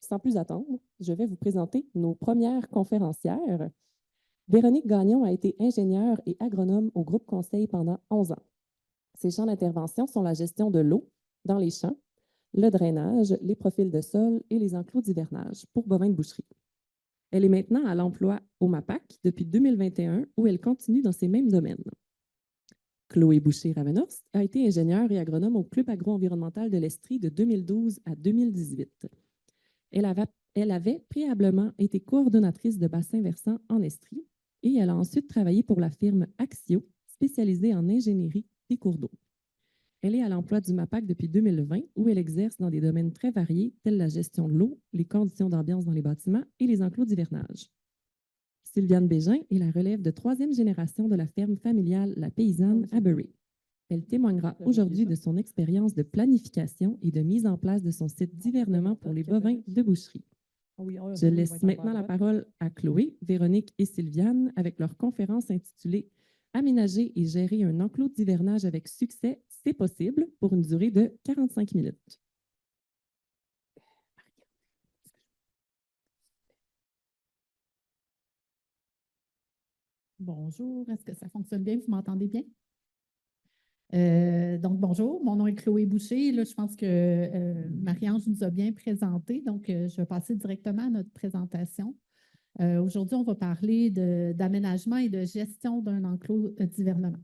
sans plus attendre, je vais vous présenter nos premières conférencières. Véronique Gagnon a été ingénieure et agronome au groupe Conseil pendant 11 ans. Ses champs d'intervention sont la gestion de l'eau dans les champs, le drainage, les profils de sol et les enclos d'hivernage pour bovins de boucherie. Elle est maintenant à l'emploi au MAPAC depuis 2021 où elle continue dans ces mêmes domaines. Chloé Boucher-Ravenhorst a été ingénieure et agronome au Club agro-environnemental de l'Estrie de 2012 à 2018. Elle avait préalablement été coordonnatrice de bassin versant en Estrie et elle a ensuite travaillé pour la firme Axio, spécialisée en ingénierie des cours d'eau. Elle est à l'emploi du MAPAC depuis 2020 où elle exerce dans des domaines très variés tels la gestion de l'eau, les conditions d'ambiance dans les bâtiments et les enclos d'hivernage. Sylviane Bégin est la relève de 3e génération de la ferme familiale La Paysanne à Bury. Elle témoignera aujourd'hui de son expérience de planification et de mise en place de son site d'hivernement pour les bovins de boucherie. Je laisse maintenant la parole à Chloé, Véronique et Sylviane avec leur conférence intitulée « Aménager et gérer un enclos d'hivernage avec succès, c'est possible » pour une durée de 45 minutes. Bonjour, est-ce que ça fonctionne bien? Vous m'entendez bien? Donc, bonjour, mon nom est Chloé Boucher. Là, je pense que Marie-Ange nous a bien présenté, donc je vais passer directement à notre présentation. Aujourd'hui, on va parler d'aménagement et de gestion d'un enclos d'hivernement.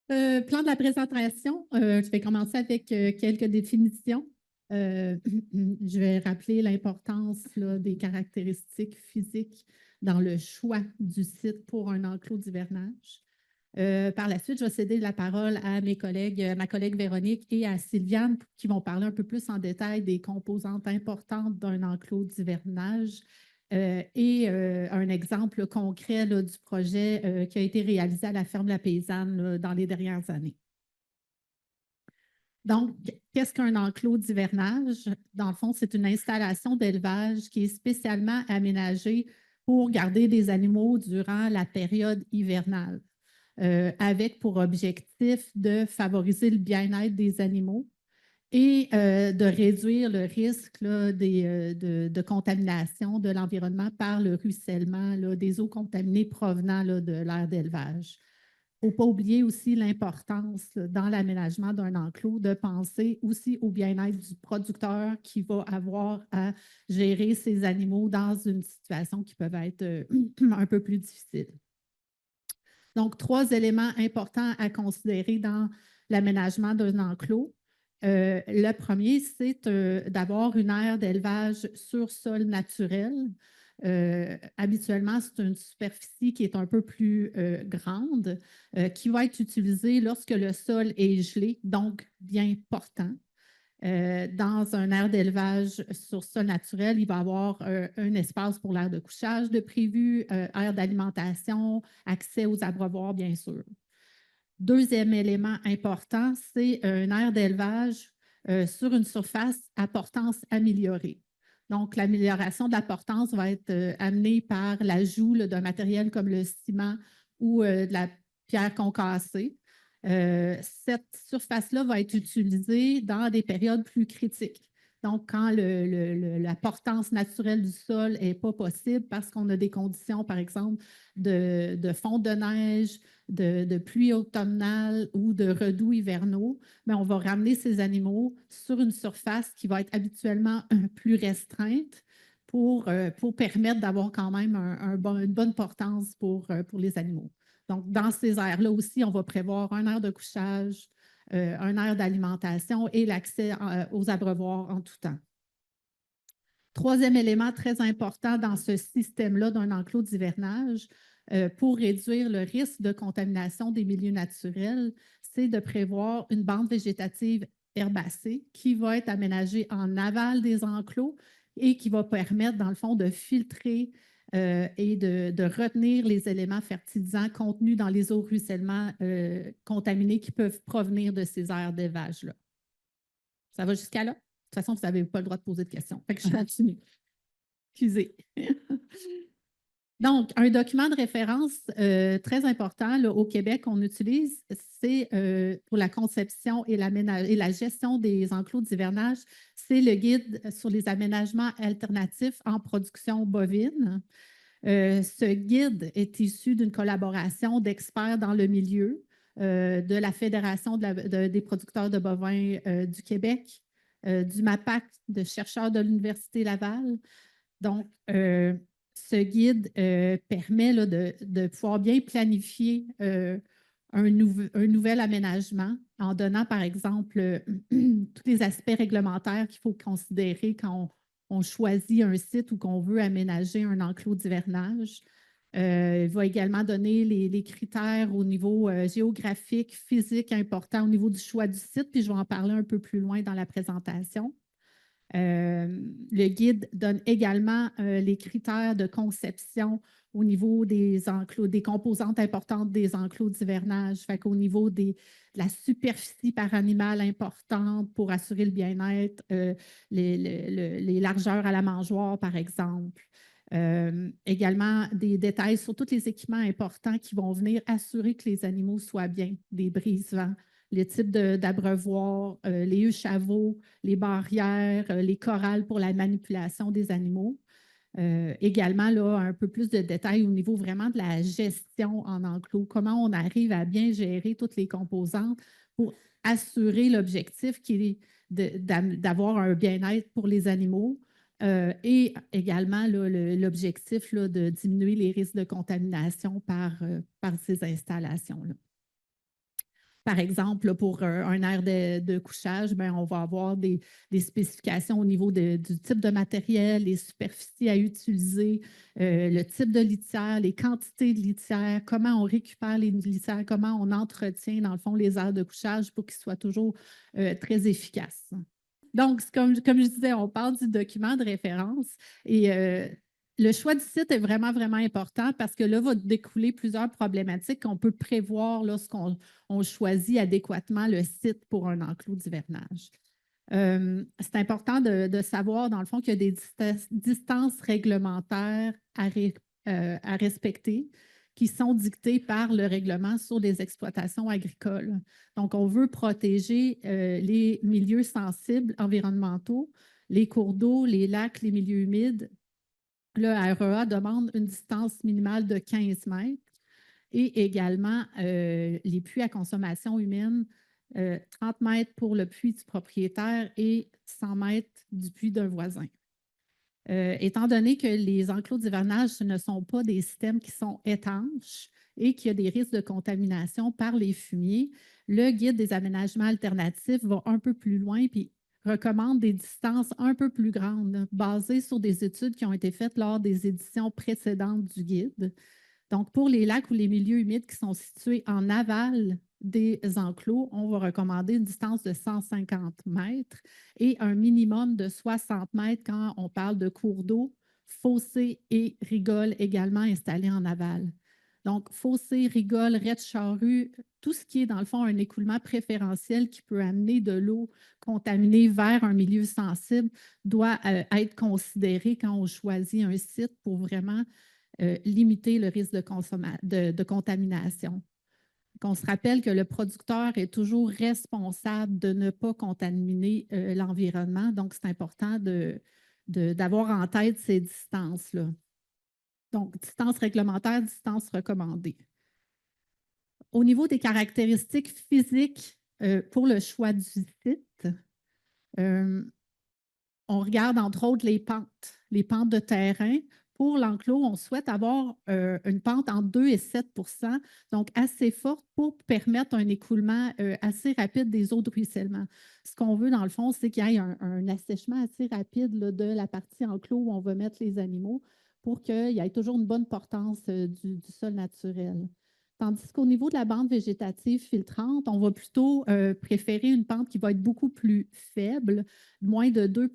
Plan de la présentation, je vais commencer avec quelques définitions. Je vais rappeler l'importance des caractéristiques physiques dans le choix du site pour un enclos d'hivernage. Par la suite, je vais céder la parole à ma collègue Véronique et à Sylviane qui vont parler un peu plus en détail des composantes importantes d'un enclos d'hivernage et un exemple concret là, du projet qui a été réalisé à la ferme La Paysanne là, dans les dernières années. Donc, qu'est-ce qu'un enclos d'hivernage? Dans le fond, c'est une installation d'élevage qui est spécialement aménagée pour garder des animaux durant la période hivernale, avec pour objectif de favoriser le bien-être des animaux et de réduire le risque là, de contamination de l'environnement par le ruissellement là, des eaux contaminées provenant là, de l'aire d'élevage. Il ne faut pas oublier aussi l'importance dans l'aménagement d'un enclos de penser aussi au bien-être du producteur qui va avoir à gérer ses animaux dans une situation qui peut être un peu plus difficile. Donc, 3 éléments importants à considérer dans l'aménagement d'un enclos. Le premier, c'est d'avoir une aire d'élevage sur sol naturel. Habituellement, c'est une superficie qui est un peu plus grande, qui va être utilisée lorsque le sol est gelé, donc bien portant. Dans un aire d'élevage sur sol naturel, il va y avoir un espace pour l'aire de couchage de prévu, aire d'alimentation, accès aux abreuvoirs, bien sûr. Deuxième élément important, c'est une aire d'élevage sur une surface à portance améliorée. Donc, l'amélioration de la portance va être amenée par l'ajout d'un matériel comme le ciment ou de la pierre concassée. Cette surface-là va être utilisée dans des périodes plus critiques. Donc, quand la portance naturelle du sol n'est pas possible parce qu'on a des conditions, par exemple, de fonte de neige, de pluie automnale ou de redoux hivernaux, mais on va ramener ces animaux sur une surface qui va être habituellement plus restreinte pour permettre d'avoir quand même une bonne portance pour les animaux. Donc, dans ces aires-là aussi, on va prévoir un aire de couchage, un aire d'alimentation et l'accès aux abreuvoirs en tout temps. Troisième élément très important dans ce système-là d'un enclos d'hivernage, pour réduire le risque de contamination des milieux naturels, c'est de prévoir une bande végétative herbacée qui va être aménagée en aval des enclos et qui va permettre, dans le fond, de filtrer et de retenir les éléments fertilisants contenus dans les eaux ruissellement contaminées qui peuvent provenir de ces aires d'élevage-là. Ça va jusqu'à là? De toute façon, vous n'avez pas le droit de poser de questions. Fait que je continue. Excusez. Donc, un document de référence très important là, au Québec qu'on utilise, c'est pour la conception et la gestion des enclos d'hivernage, c'est le guide sur les aménagements alternatifs en production bovine. Ce guide est issu d'une collaboration d'experts dans le milieu de la Fédération des producteurs de bovins du Québec, du MAPAC, de chercheurs de l'Université Laval. Donc, ce guide permet là, de pouvoir bien planifier un nouvel aménagement en donnant, par exemple, tous les aspects réglementaires qu'il faut considérer quand on choisit un site ou qu'on veut aménager un enclos d'hivernage. Il va également donner les critères au niveau géographique, physique importants au niveau du choix du site, puis je vais en parler un peu plus loin dans la présentation. Le guide donne également les critères de conception au niveau des enclos, des composantes importantes des enclos d'hivernage, fait qu'au niveau de la superficie par animal importante pour assurer le bien-être, les largeurs à la mangeoire, par exemple. Également des détails sur tous les équipements importants qui vont venir assurer que les animaux soient bien, des brise-vents, les types d'abreuvoirs, les œufs-chavots, les barrières, les corrals pour la manipulation des animaux. Également, là, un peu plus de détails au niveau vraiment de la gestion en enclos, comment on arrive à bien gérer toutes les composantes pour assurer l'objectif qui est d'avoir un bien-être pour les animaux et également l'objectif de diminuer les risques de contamination par ces installations-là. Par exemple, pour un aire de couchage, bien, on va avoir des spécifications au niveau du type de matériel, les superficies à utiliser, le type de litière, les quantités de litière, comment on récupère les litières, comment on entretient, dans le fond, les aires de couchage pour qu'ils soient toujours très efficaces. Donc, comme je disais, on parle du document de référence et le choix du site est vraiment, vraiment important parce que là, va découler plusieurs problématiques qu'on peut prévoir lorsqu'on choisit adéquatement le site pour un enclos d'hivernage. C'est important de savoir, dans le fond, qu'il y a des distances réglementaires à respecter qui sont dictées par le règlement sur les exploitations agricoles. Donc, on veut protéger les milieux sensibles environnementaux, les cours d'eau, les lacs, les milieux humides. Le REA demande une distance minimale de 15 mètres et également les puits à consommation humaine, 30 mètres pour le puits du propriétaire et 100 mètres du puits d'un voisin. Étant donné que les enclos d'hivernage, ce ne sont pas des systèmes qui sont étanches et qu'il y a des risques de contamination par les fumiers, le guide des aménagements alternatifs va un peu plus loin puis recommande des distances un peu plus grandes, basées sur des études qui ont été faites lors des éditions précédentes du guide. Donc, pour les lacs ou les milieux humides qui sont situés en aval des enclos, on va recommander une distance de 150 mètres et un minimum de 60 mètres quand on parle de cours d'eau, fossés et rigoles également installés en aval. Donc, fossés, rigoles, raies de charrue, tout ce qui est dans le fond un écoulement préférentiel qui peut amener de l'eau contaminée vers un milieu sensible doit être considéré quand on choisit un site pour vraiment limiter le risque de contamination. Qu'on se rappelle que le producteur est toujours responsable de ne pas contaminer l'environnement. Donc, c'est important d'avoir en tête ces distances-là. Donc, distance réglementaire, distance recommandée. Au niveau des caractéristiques physiques pour le choix du site, on regarde entre autres les pentes de terrain. Pour l'enclos, on souhaite avoir une pente entre 2 et 7 donc assez forte pour permettre un écoulement assez rapide des eaux de ruissellement. Ce qu'on veut, dans le fond, c'est qu'il y ait un assèchement assez rapide là, de la partie enclos où on va mettre les animaux pour qu'il y ait toujours une bonne portance du sol naturel. Tandis qu'au niveau de la bande végétative filtrante, on va plutôt préférer une pente qui va être beaucoup plus faible, moins de 2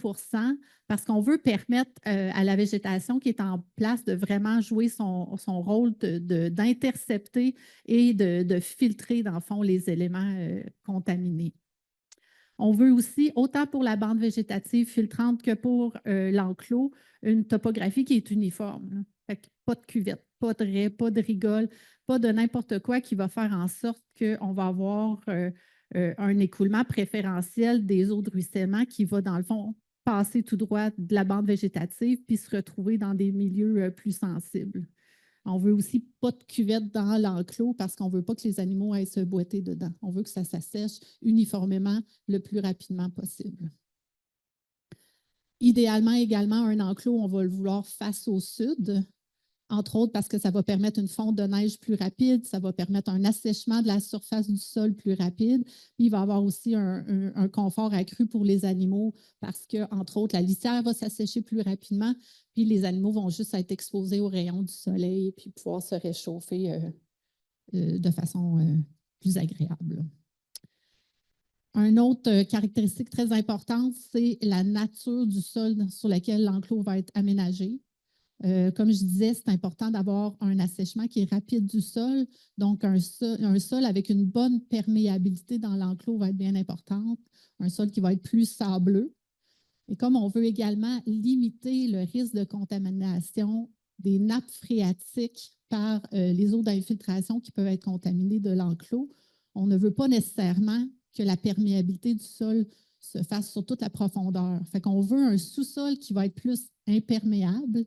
parce qu'on veut permettre à la végétation qui est en place de vraiment jouer son rôle d'intercepter et de filtrer, dans le fond, les éléments contaminés. On veut aussi, autant pour la bande végétative filtrante que pour l'enclos, une topographie qui est uniforme. Fait que pas de cuvette, pas de raie, pas de rigole, pas de n'importe quoi qui va faire en sorte qu'on va avoir un écoulement préférentiel des eaux de ruissellement qui va, dans le fond, passer tout droit de la bande végétative puis se retrouver dans des milieux plus sensibles. On veut aussi pas de cuvette dans l'enclos parce qu'on ne veut pas que les animaux aillent se boiter dedans. On veut que ça s'assèche uniformément le plus rapidement possible. Idéalement, également, un enclos, on va le vouloir face au sud, entre autres parce que ça va permettre une fonte de neige plus rapide, ça va permettre un assèchement de la surface du sol plus rapide, puis il va y avoir aussi un confort accru pour les animaux parce que, entre autres, la litière va s'assécher plus rapidement, puis les animaux vont juste être exposés aux rayons du soleil puis pouvoir se réchauffer de façon plus agréable. Une autre caractéristique très importante, c'est la nature du sol sur lequel l'enclos va être aménagé. Comme je disais, c'est important d'avoir un assèchement qui est rapide du sol. Donc, un sol avec une bonne perméabilité dans l'enclos va être bien importante. Un sol qui va être plus sableux. Et comme on veut également limiter le risque de contamination des nappes phréatiques par les eaux d'infiltration qui peuvent être contaminées de l'enclos, on ne veut pas nécessairement que la perméabilité du sol se fasse sur toute la profondeur. Fait qu'on veut un sous-sol qui va être plus imperméable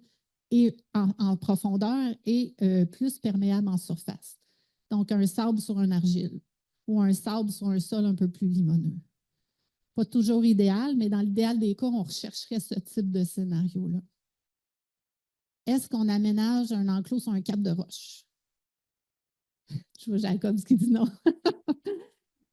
et en profondeur et plus perméable en surface. Donc, un sable sur un argile ou un sable sur un sol un peu plus limoneux. Pas toujours idéal, mais dans l'idéal des cas, on rechercherait ce type de scénario-là. Est-ce qu'on aménage un enclos sur un cap de roche? Je vois Jacob qui dit non.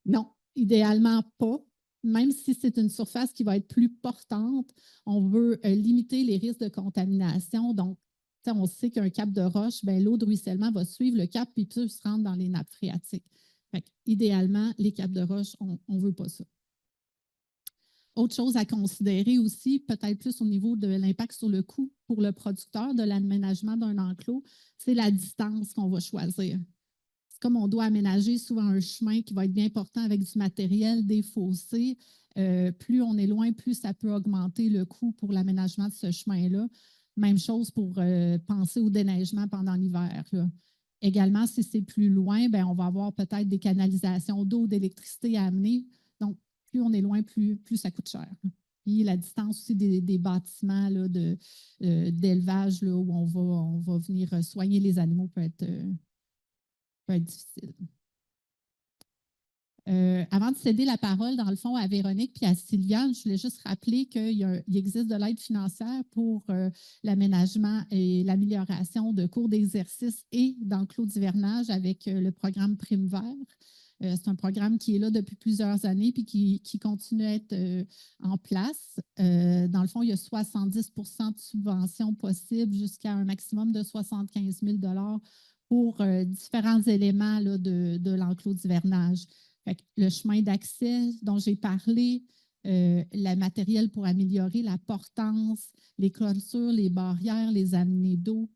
Non, idéalement pas. Même si c'est une surface qui va être plus portante, on veut limiter les risques de contamination. Donc, on sait qu'un cap de roche, l'eau de ruissellement va suivre le cap puis peut se rendre dans les nappes phréatiques. Idéalement, les caps de roche, on ne veut pas ça. Autre chose à considérer aussi, peut-être plus au niveau de l'impact sur le coût pour le producteur de l'aménagement d'un enclos, c'est la distance qu'on va choisir. C'est comme on doit aménager souvent un chemin qui va être bien portant avec du matériel, des fossés. Plus on est loin, plus ça peut augmenter le coût pour l'aménagement de ce chemin-là. Même chose pour penser au déneigement pendant l'hiver. Également, si c'est plus loin, on va avoir peut-être des canalisations d'eau, d'électricité à amener. Donc, plus on est loin, plus ça coûte cher. Puis la distance aussi des bâtiments d'élevage où on va venir soigner les animaux peut être difficile. Avant de céder la parole, dans le fond, à Véronique puis à Sylviane, je voulais juste rappeler qu'il existe de l'aide financière pour l'aménagement et l'amélioration de cours d'exercice et d'enclos d'hivernage avec le programme Prime Vert. C'est un programme qui est là depuis plusieurs années puis qui continue à être en place. Dans le fond, il y a 70 de subventions possibles jusqu'à un maximum de 75 000 $ pour différents éléments là, de l'enclos d'hivernage. Le chemin d'accès dont j'ai parlé, le matériel pour améliorer la portance, les clôtures, les barrières, les amenées d'eau,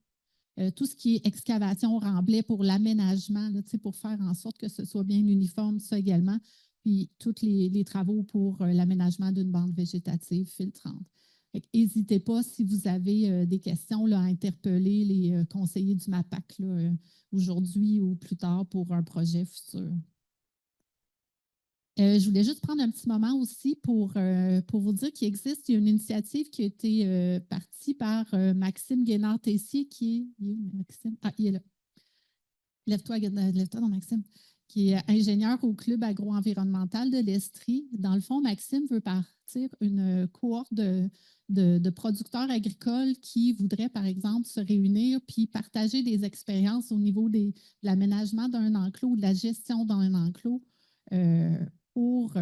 tout ce qui est excavation remblai pour l'aménagement, pour faire en sorte que ce soit bien uniforme, ça également, puis tous les travaux pour l'aménagement d'une bande végétative filtrante. N'hésitez pas, si vous avez des questions, là, à interpeller les conseillers du MAPAC aujourd'hui ou plus tard pour un projet futur. Je voulais juste prendre un petit moment aussi pour vous dire qu'il existe une initiative qui a été partie par Maxime Guénard-Tessier, qui est… Maxime? Ah, il est là. Lève-toi, non, Maxime, qui est ingénieur au Club agro-environnemental de l'Estrie. Dans le fond, Maxime veut partir une cohorte de producteurs agricoles qui voudraient, par exemple, se réunir puis partager des expériences au niveau de l'aménagement d'un enclos ou de la gestion d'un enclos pour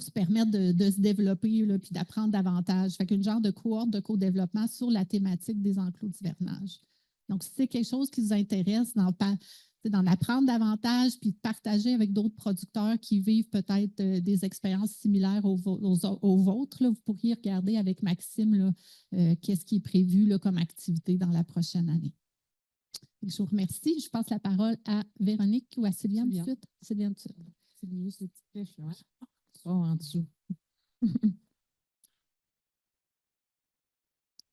se permettre de se développer puis d'apprendre davantage. Fait qu'une genre de cohorte de co-développement sur la thématique des enclos d'hivernage. Donc, si c'est quelque chose qui vous intéresse, d'en apprendre davantage puis de partager avec d'autres producteurs qui vivent peut-être des expériences similaires aux vôtres, là, vous pourriez regarder avec Maxime qu'est-ce qui est prévu là, comme activité dans la prochaine année. Je vous remercie. Je passe la parole à Véronique ou à Sylviane tout de suite. Sylviane, tout de suite. C'est juste les petites flèches, là. Oh, en dessous.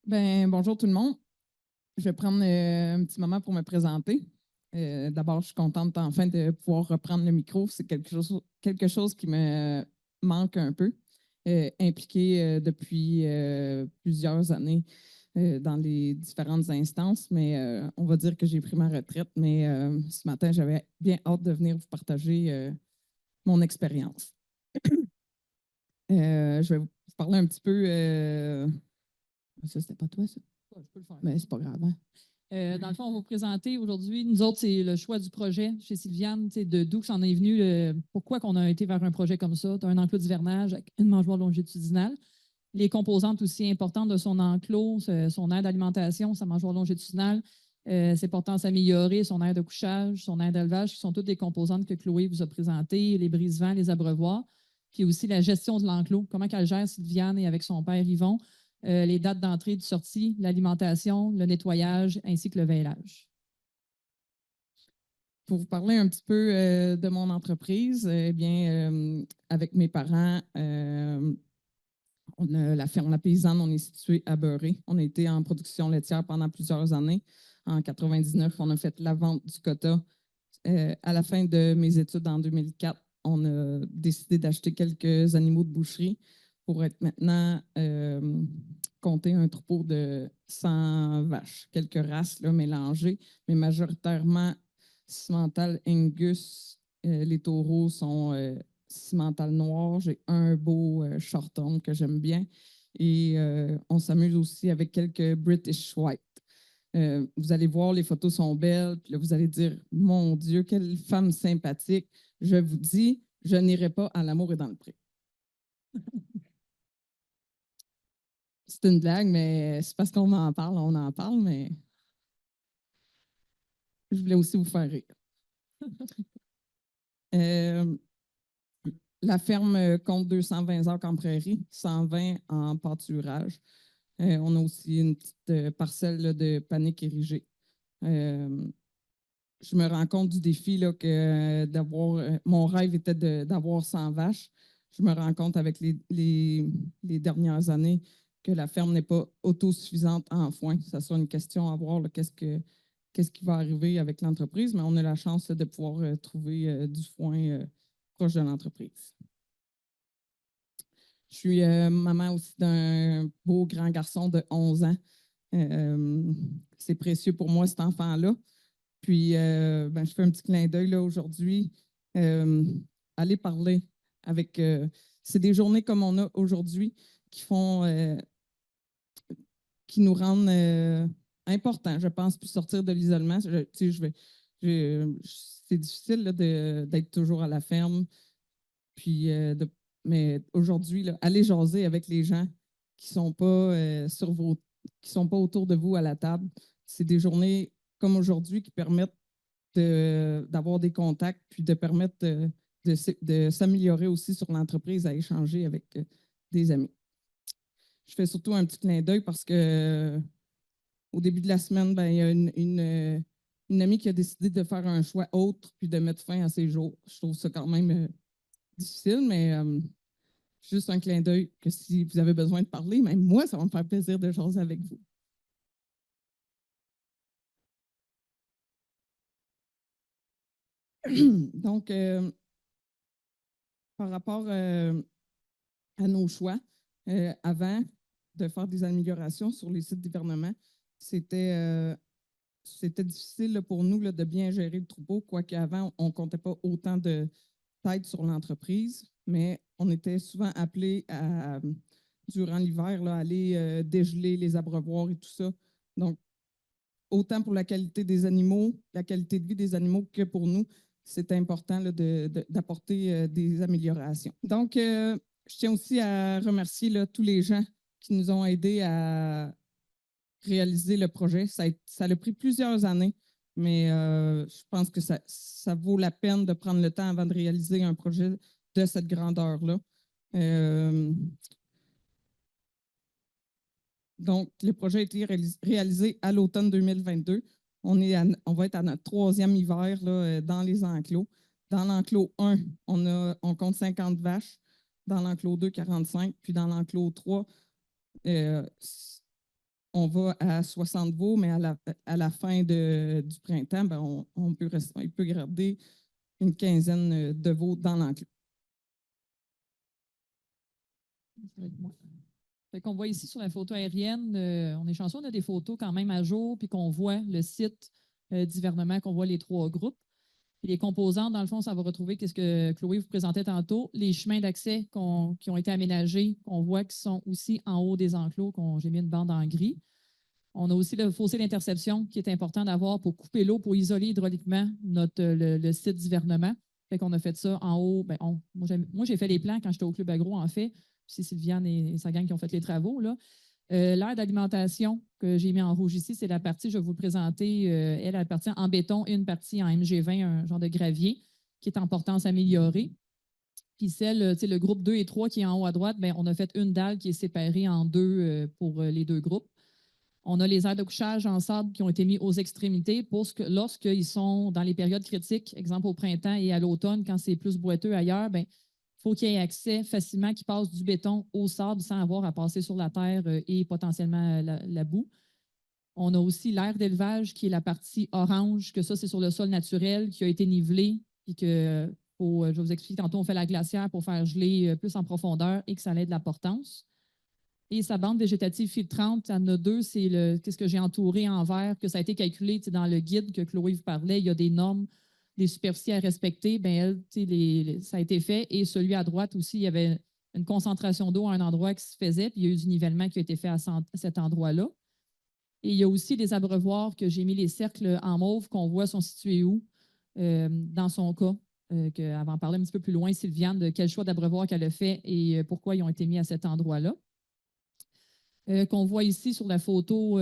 Bonjour tout le monde. Je vais prendre un petit moment pour me présenter. D'abord, je suis contente enfin de pouvoir reprendre le micro. C'est quelque chose qui me manque un peu. Impliquée depuis plusieurs années dans les différentes instances, mais on va dire que j'ai pris ma retraite. Mais ce matin, j'avais bien hâte de venir vous partager mon expérience. Je vais vous parler un petit peu. Ça, c'était pas toi, ça? Ouais, je peux le faire. Mais c'est pas grave. Hein? Dans le fond, on va vous présenter aujourd'hui, nous autres, c'est le choix du projet chez Sylviane, de d'où que ça en est venu, pourquoi qu'on a été vers un projet comme ça. Tu as un enclos d'hivernage avec une mangeoire longitudinale. Les composantes aussi importantes de son enclos, son aire d'alimentation, sa mangeoire longitudinale, ses portants à s'améliorer, son aire de couchage, son aire d'élevage, qui sont toutes des composantes que Chloé vous a présentées, les brise-vents, les abreuvoirs, puis aussi la gestion de l'enclos, comment qu'elle gère Sylviane et avec son père Yvon, les dates d'entrée et de sortie, l'alimentation, le nettoyage ainsi que le veillage. Pour vous parler un petit peu de mon entreprise, eh bien, avec mes parents, la ferme La Paysanne, on est situé à Beurré. On a été en production laitière pendant plusieurs années. En 99, on a fait la vente du quota. À la fin de mes études en 2004, on a décidé d'acheter quelques animaux de boucherie pour être maintenant compter un troupeau de 100 vaches, quelques races là, mélangées, mais majoritairement cimental Angus. Les taureaux sont cimental noir. J'ai un beau shorthorn que j'aime bien. Et on s'amuse aussi avec quelques British White. Vous allez voir, les photos sont belles, puis là, vous allez dire, mon Dieu, quelle femme sympathique. Je vous dis, je n'irai pas à l'amour et dans le pré. C'est une blague, mais c'est parce qu'on en parle, mais je voulais aussi vous faire rire. La ferme compte 220 acres en prairie, 120 en pâturage. On a aussi une petite parcelle là, de panique érigée. Je me rends compte du défi là, que mon rêve était d'avoir 100 vaches. Je me rends compte avec les dernières années que la ferme n'est pas autosuffisante en foin. Ça sera une question à voir qu'est-ce qui va arriver avec l'entreprise, mais on a la chance de pouvoir trouver du foin proche de l'entreprise. Je suis maman aussi d'un beau grand garçon de 11 ans. C'est précieux pour moi, cet enfant-là. Puis, je fais un petit clin d'œil là aujourd'hui. Aller parler avec. C'est des journées comme on a aujourd'hui qui nous rendent importants, je pense, puis sortir de l'isolement. C'est difficile là, d'être toujours à la ferme. Puis, mais aujourd'hui, là, allez jaser avec les gens qui sont pas qui sont pas autour de vous à la table. C'est des journées comme aujourd'hui qui permettent d'avoir des contacts, puis de permettre de s'améliorer aussi sur l'entreprise à échanger avec des amis. Je fais surtout un petit clin d'œil parce que au début de la semaine, il y a une amie qui a décidé de faire un choix autre puis de mettre fin à ses jours. Je trouve ça quand même difficile, mais juste un clin d'œil que si vous avez besoin de parler, même moi, ça va me faire plaisir de jaser avec vous. Donc, par rapport à nos choix, avant de faire des améliorations sur les sites d'hivernement, c'était difficile là, pour nous là, de bien gérer le troupeau, quoique avant, on ne comptait pas autant de têtes sur l'entreprise, mais on était souvent appelés durant l'hiver, à aller dégeler les abreuvoirs et tout ça. Donc, autant pour la qualité des animaux, la qualité de vie des animaux que pour nous, c'est important là, d'apporter des améliorations. Donc, je tiens aussi à remercier là, tous les gens qui nous ont aidés à réaliser le projet. Ça a pris plusieurs années, mais je pense que ça vaut la peine de prendre le temps avant de réaliser un projet de cette grandeur-là. Donc, le projet a été réalisé à l'automne 2022. On va être à notre 3e hiver là, dans les enclos. Dans l'enclos 1, on compte 50 vaches. Dans l'enclos 2, 45. Puis dans l'enclos 3, on va à 60 veaux, mais à la fin du printemps, ben, il peut garder une quinzaine de veaux dans l'enclos. Fait qu'on voit ici sur la photo aérienne, on est chanceux, on a des photos quand même à jour, puis qu'on voit le site d'hivernement, qu'on voit les 3 groupes. Puis les composantes, dans le fond, ça va retrouver ce que Chloé vous présentait tantôt, les chemins d'accès qui ont été aménagés, qu'on voit qui sont aussi en haut des enclos, j'ai mis une bande en gris. On a aussi le fossé d'interception qui est important d'avoir pour couper l'eau, pour isoler hydrauliquement le site d'hivernement. Fait qu'on a fait ça en haut. Ben, moi, j'ai fait les plans quand j'étais au Club Agro, en fait. C'est Sylviane et sa gang qui ont fait les travaux, là. L'aire d'alimentation que j'ai mis en rouge ici, c'est la partie, je vais vous le présenter, elle, la partie en béton et une partie en MG20, un genre de gravier, qui est en portance améliorée. Puis le groupe 2 et 3 qui est en haut à droite, ben, on a fait une dalle qui est séparée en deux pour les 2 groupes. On a les aires de couchage en sable qui ont été mis aux extrémités pour lorsqu'ils sont dans les périodes critiques, exemple au printemps et à l'automne, quand c'est plus boiteux ailleurs, ben, il faut qu'il y ait accès facilement, qui passe du béton au sable sans avoir à passer sur la terre et potentiellement la boue. On a aussi l'aire d'élevage qui est la partie orange, que ça, c'est sur le sol naturel qui a été nivelé, puis que, je vais vous expliquer tantôt, on fait la glacière pour faire geler plus en profondeur et que ça ait de la portance. Et sa bande végétative filtrante, il y en a 2, c'est qu'est-ce que j'ai entouré en vert, que ça a été calculé dans le guide que Chloé vous parlait. Il y a des normes, des superficies à respecter. Ben elle, ça a été fait. Et celui à droite aussi, il y avait une concentration d'eau à un endroit qui se faisait, puis il y a eu du nivellement qui a été fait à cet endroit-là. Et il y a aussi des abreuvoirs que j'ai mis les cercles en mauve qu'on voit sont situés où, dans son cas. Elle va en parler un petit peu plus loin, Sylviane, de quel choix d'abreuvoir qu'elle a fait et pourquoi ils ont été mis à cet endroit-là. Qu'on voit ici sur la photo.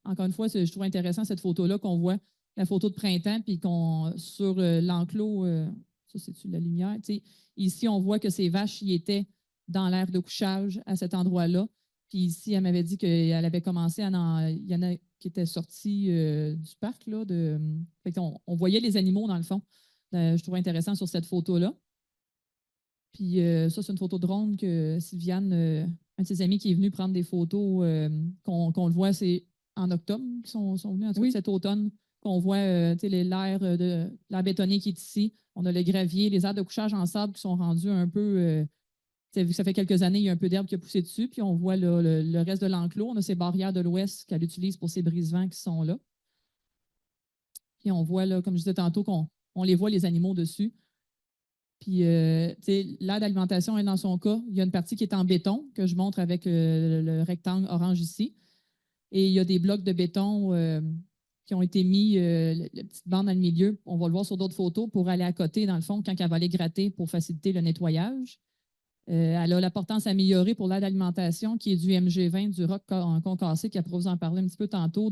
Encore une fois, je trouve intéressant cette photo-là, qu'on voit la photo de printemps, puis sur l'enclos, ça c'est-tu la lumière? Ici, on voit que ces vaches y étaient dans l'aire de couchage à cet endroit-là. Puis ici, elle m'avait dit qu'elle avait commencé il y en a qui étaient sortis du parc. Là, on voyait les animaux, dans le fond. Je trouve intéressant sur cette photo-là. Puis ça, c'est une photo de drone que Sylviane, un de ses amis qui est venu prendre des photos, qu'on le voit, c'est en octobre qui sont venus, en tout cas, cet automne, qu'on voit l'air bétonné qui est ici. On a le gravier, les aires de couchage en sable qui sont rendues un peu, vu que ça fait quelques années, il y a un peu d'herbe qui a poussé dessus, puis on voit le reste de l'enclos. On a ces barrières de l'ouest qu'elle utilise pour ses brise-vents qui sont là. Puis on voit, là, comme je disais tantôt, qu'on les voit, les animaux dessus. Puis, l'aire d'alimentation est dans son cas. Il y a une partie qui est en béton, que je montre avec le rectangle orange ici. Et il y a des blocs de béton qui ont été mis, la petite bande dans le milieu. On va le voir sur d'autres photos pour aller à côté, dans le fond, quand elle va aller gratter pour faciliter le nettoyage. Elle a la portance améliorée pour l'aire d'alimentation qui est du MG20, du roc concassé, qui pourra vous en parler un petit peu tantôt.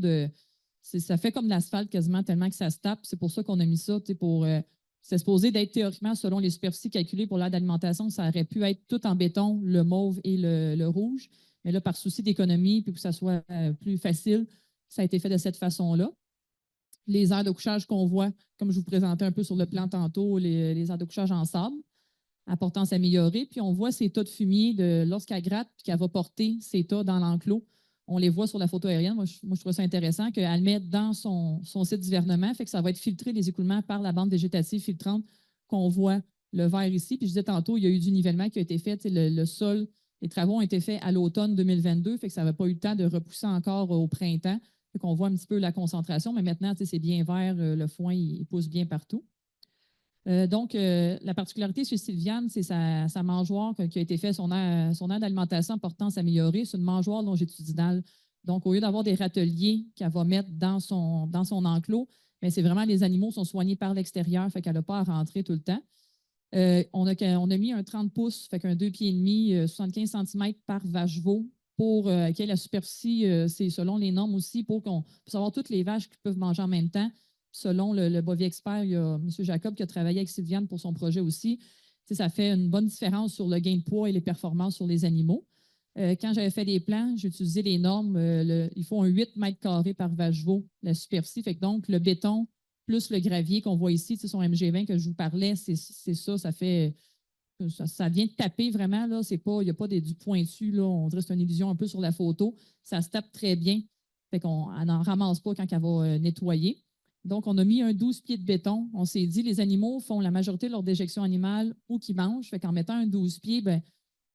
Ça fait comme de l'asphalte quasiment, tellement que ça se tape. C'est pour ça qu'on a mis ça, pour. C'est supposé d'être théoriquement, selon les superficies calculées pour l'aire d'alimentation, ça aurait pu être tout en béton, le mauve et le rouge. Mais là, par souci d'économie, puis pour que ça soit plus facile, ça a été fait de cette façon-là. Les aires de couchage qu'on voit, comme je vous présentais un peu sur le plan tantôt, les aires de couchage en sable, à portance améliorée. Puis on voit ces tas de fumier lorsqu'elle gratte, puis qu'elle va porter ces tas dans l'enclos. On les voit sur la photo aérienne. Moi, je trouve ça intéressant qu'elle met dans son site d'hivernement, fait que ça va être filtré les écoulements par la bande végétative filtrante qu'on voit le vert ici. Puis je disais tantôt, il y a eu du nivellement qui a été fait. Le sol, les travaux ont été faits à l'automne 2022, fait que ça n'avait pas eu le temps de repousser encore au printemps. Fait qu'on voit un petit peu la concentration, mais maintenant, c'est bien vert, le foin, il pousse bien partout. Donc, la particularité chez Sylviane, c'est sa mangeoire qui a été fait, son aire d'alimentation en portance améliorée. C'est une mangeoire longitudinale. Donc, au lieu d'avoir des râteliers qu'elle va mettre dans son enclos, mais c'est vraiment les animaux sont soignés par l'extérieur, fait qu'elle n'a pas à rentrer tout le temps. On a mis un 30 pouces, fait qu'un 2,5 pieds, 75 cm par vache-veau pour qu'il y ait la superficie, c'est selon les normes aussi, pour qu'on puisse avoir toutes les vaches qui peuvent manger en même temps. Selon le Bovier Expert, il y a M. Jacob qui a travaillé avec Sylviane pour son projet aussi. Ça fait une bonne différence sur le gain de poids et les performances sur les animaux. Quand j'avais fait des plans, j'ai utilisé les normes. Il faut un 8 mètres carrés par vache-veau, la superficie. Fait que donc, le béton plus le gravier qu'on voit ici, son MG20 que je vous parlais, c'est ça. Ça fait Ça vient de taper vraiment, là. Il n'y a pas du pointu, là. On dirait que c'est une illusion un peu sur la photo. Ça se tape très bien. Fait qu'on n'en ramasse pas quand elle va nettoyer. Donc, on a mis un 12 pieds de béton. On s'est dit, les animaux font la majorité de leur déjection animale ou qu'ils mangent. Fait qu'en mettant un 12 pieds, ben,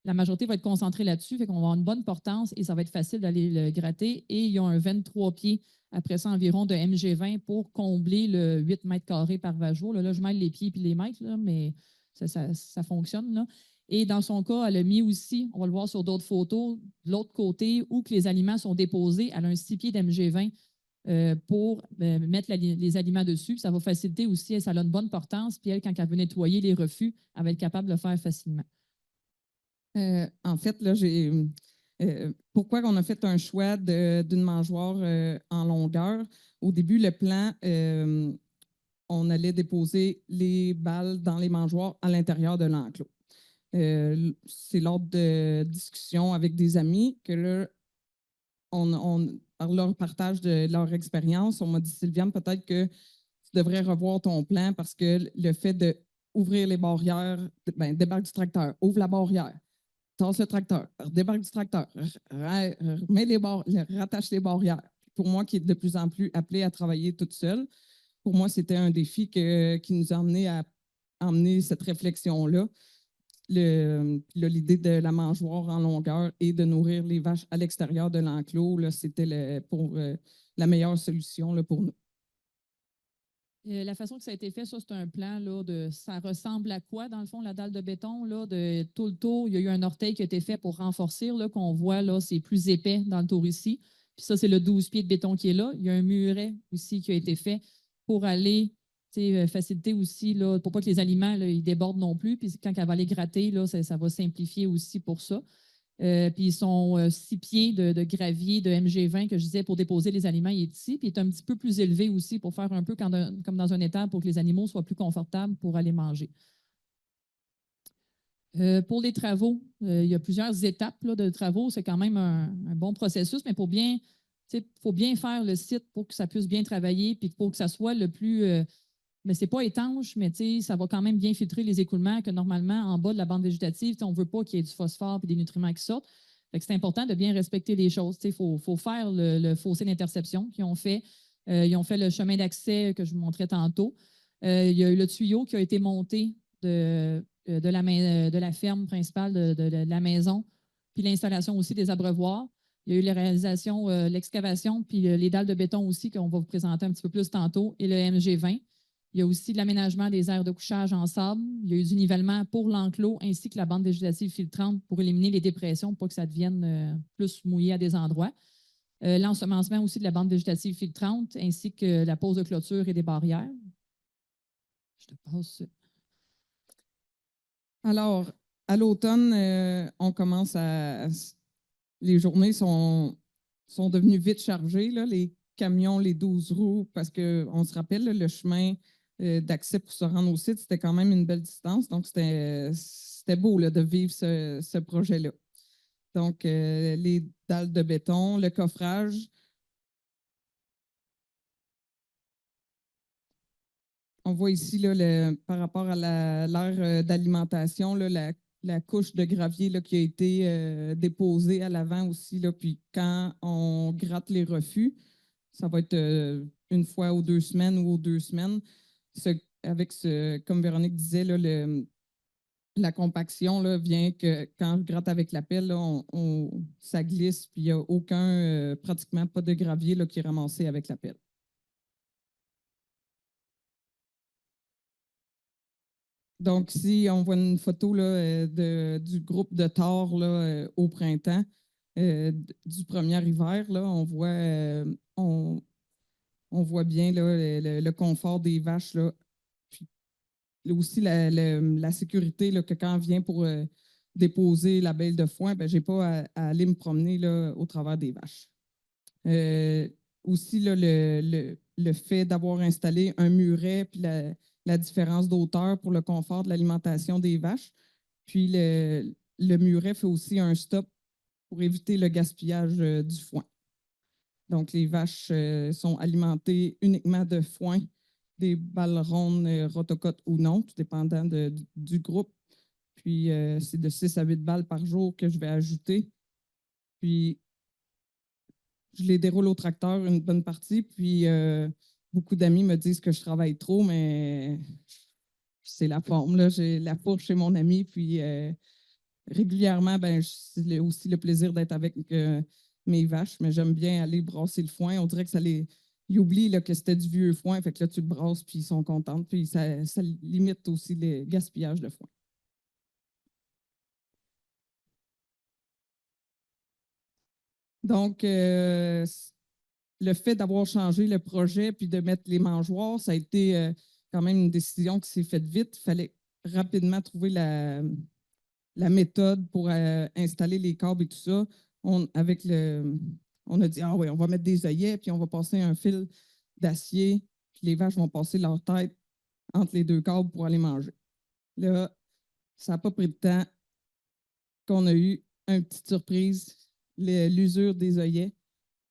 la majorité va être concentrée là-dessus. Fait qu'on va avoir une bonne portance et ça va être facile d'aller le gratter. Et il y a un 23 pieds, après ça, environ de MG20 pour combler le 8 mètres carrés par vageur. Là, je mêle les pieds et les mètres, là, mais ça fonctionne. Là. Et dans son cas, elle a mis aussi, on va le voir sur d'autres photos, de l'autre côté, où que les aliments sont déposés, elle a un 6 pieds d'MG20 pour mettre les aliments dessus. Ça va faciliter aussi, ça a une bonne portance. Puis elle, quand elle veut nettoyer les refus, elle va être capable de le faire facilement. En fait, là, pourquoi on a fait un choix d'une mangeoire en longueur? Au début, le plan, on allait déposer les balles dans les mangeoires à l'intérieur de l'enclos. C'est lors de discussions avec des amis que là, par leur partage de leur expérience, on m'a dit, Sylviane, peut-être que tu devrais revoir ton plan parce que le fait d'ouvrir les barrières, débarque du tracteur, ouvre la barrière, tasse le tracteur, débarque du tracteur, rattache les barrières. Pour moi, qui est de plus en plus appelé à travailler toute seule, pour moi, c'était un défi qui nous a amené à emmener cette réflexion-là. L'idée de la mangeoire en longueur et de nourrir les vaches à l'extérieur de l'enclos, c'était pour la meilleure solution là, pour nous. La façon que ça a été fait, ça, c'est un plan là, ça ressemble à quoi, dans le fond, la dalle de béton, là, de tout le tour. Il y a eu un orteil qui a été fait pour renforcer, là, qu'on voit, là, c'est plus épais dans le tour ici. Puis ça, c'est le 12 pieds de béton qui est là. Il y a un muret aussi qui a été fait pour aller faciliter aussi, là, pour pas que les aliments là, ils débordent non plus. Puis quand elle va les gratter, là, ça va simplifier aussi pour ça. Puis ils sont 6 pieds de gravier de MG20 que je disais pour déposer les aliments, il est ici. Puis il est un petit peu plus élevé aussi pour faire un peu comme dans un étable pour que les animaux soient plus confortables pour aller manger. Pour les travaux, il y a plusieurs étapes là, de travaux. C'est quand même un bon processus, mais faut bien faire le site pour que ça puisse bien travailler puis pour que ça soit le plus mais c'est pas étanche, mais ça va quand même bien filtrer les écoulements que normalement, en bas de la bande végétative, on ne veut pas qu'il y ait du phosphore et des nutriments qui sortent. C'est important de bien respecter les choses. Il faut faire le fossé d'interception qu'ils ont fait. Ils ont fait le chemin d'accès que je vous montrais tantôt. Il y a eu le tuyau qui a été monté de la ferme principale de la maison, puis l'installation aussi des abreuvoirs. Il y a eu la réalisation, l'excavation, puis les dalles de béton aussi qu'on va vous présenter un petit peu plus tantôt, et le MG20. Il y a aussi l'aménagement des aires de couchage en sable. Il y a eu du nivellement pour l'enclos ainsi que la bande végétative filtrante pour éliminer les dépressions, pour que ça devienne plus mouillé à des endroits. L'ensemencement aussi de la bande végétative filtrante ainsi que la pose de clôture et des barrières. Je te passe. Alors, à l'automne, on commence les journées sont devenues vite chargées, là, les camions, les 12 roues, parce qu'on se rappelle, là, le chemin d'accès pour se rendre au site, c'était quand même une belle distance. Donc, c'était beau là, de vivre ce projet-là. Donc, les dalles de béton, le coffrage. On voit ici, là, par rapport à l'aire d'alimentation, la couche de gravier là, qui a été déposée à l'avant aussi. Là, puis quand on gratte les refus, ça va être une fois aux 2 semaines ou aux 2 semaines. Comme Véronique disait, là, la compaction là, vient que quand je gratte avec la pelle, là, ça glisse, puis il n'y a pratiquement pas de gravier là, qui est ramassé avec la pelle. Donc, si on voit une photo là, du groupe de Thor là, au printemps, du premier hiver, là, on voit bien là, le confort des vaches. Là. Puis aussi la sécurité là, que quand on vient pour déposer la belle de foin, ben, je n'ai pas à aller me promener là, au travers des vaches. Aussi, là, le fait d'avoir installé un muret, puis la différence d'auteur pour le confort de l'alimentation des vaches. Puis le muret fait aussi un stop pour éviter le gaspillage du foin. Donc, les vaches sont alimentées uniquement de foin, des balles rondes, rotocotes ou non, tout dépendant du groupe. Puis, c'est de 6 à 8 balles par jour que je vais ajouter. Puis, je les déroule au tracteur une bonne partie. Puis, beaucoup d'amis me disent que je travaille trop, mais c'est la forme. Là. J'ai la fourche chez mon ami. Puis, régulièrement, ben, c'est aussi le plaisir d'être avec mes vaches, mais j'aime bien aller brasser le foin. On dirait que ça les. Ils oublient là, que c'était du vieux foin, fait que là, tu le brasses, puis ils sont contents. Puis, ça limite aussi le gaspillage de foin. Donc, le fait d'avoir changé le projet puis de mettre les mangeoires, ça a été quand même une décision qui s'est faite vite. Il fallait rapidement trouver la méthode pour installer les câbles et tout ça. On a dit, ah oui, on va mettre des œillets, puis on va passer un fil d'acier, puis les vaches vont passer leur tête entre les deux câbles pour aller manger. Là, ça n'a pas pris de temps qu'on a eu une petite surprise, l'usure des œillets.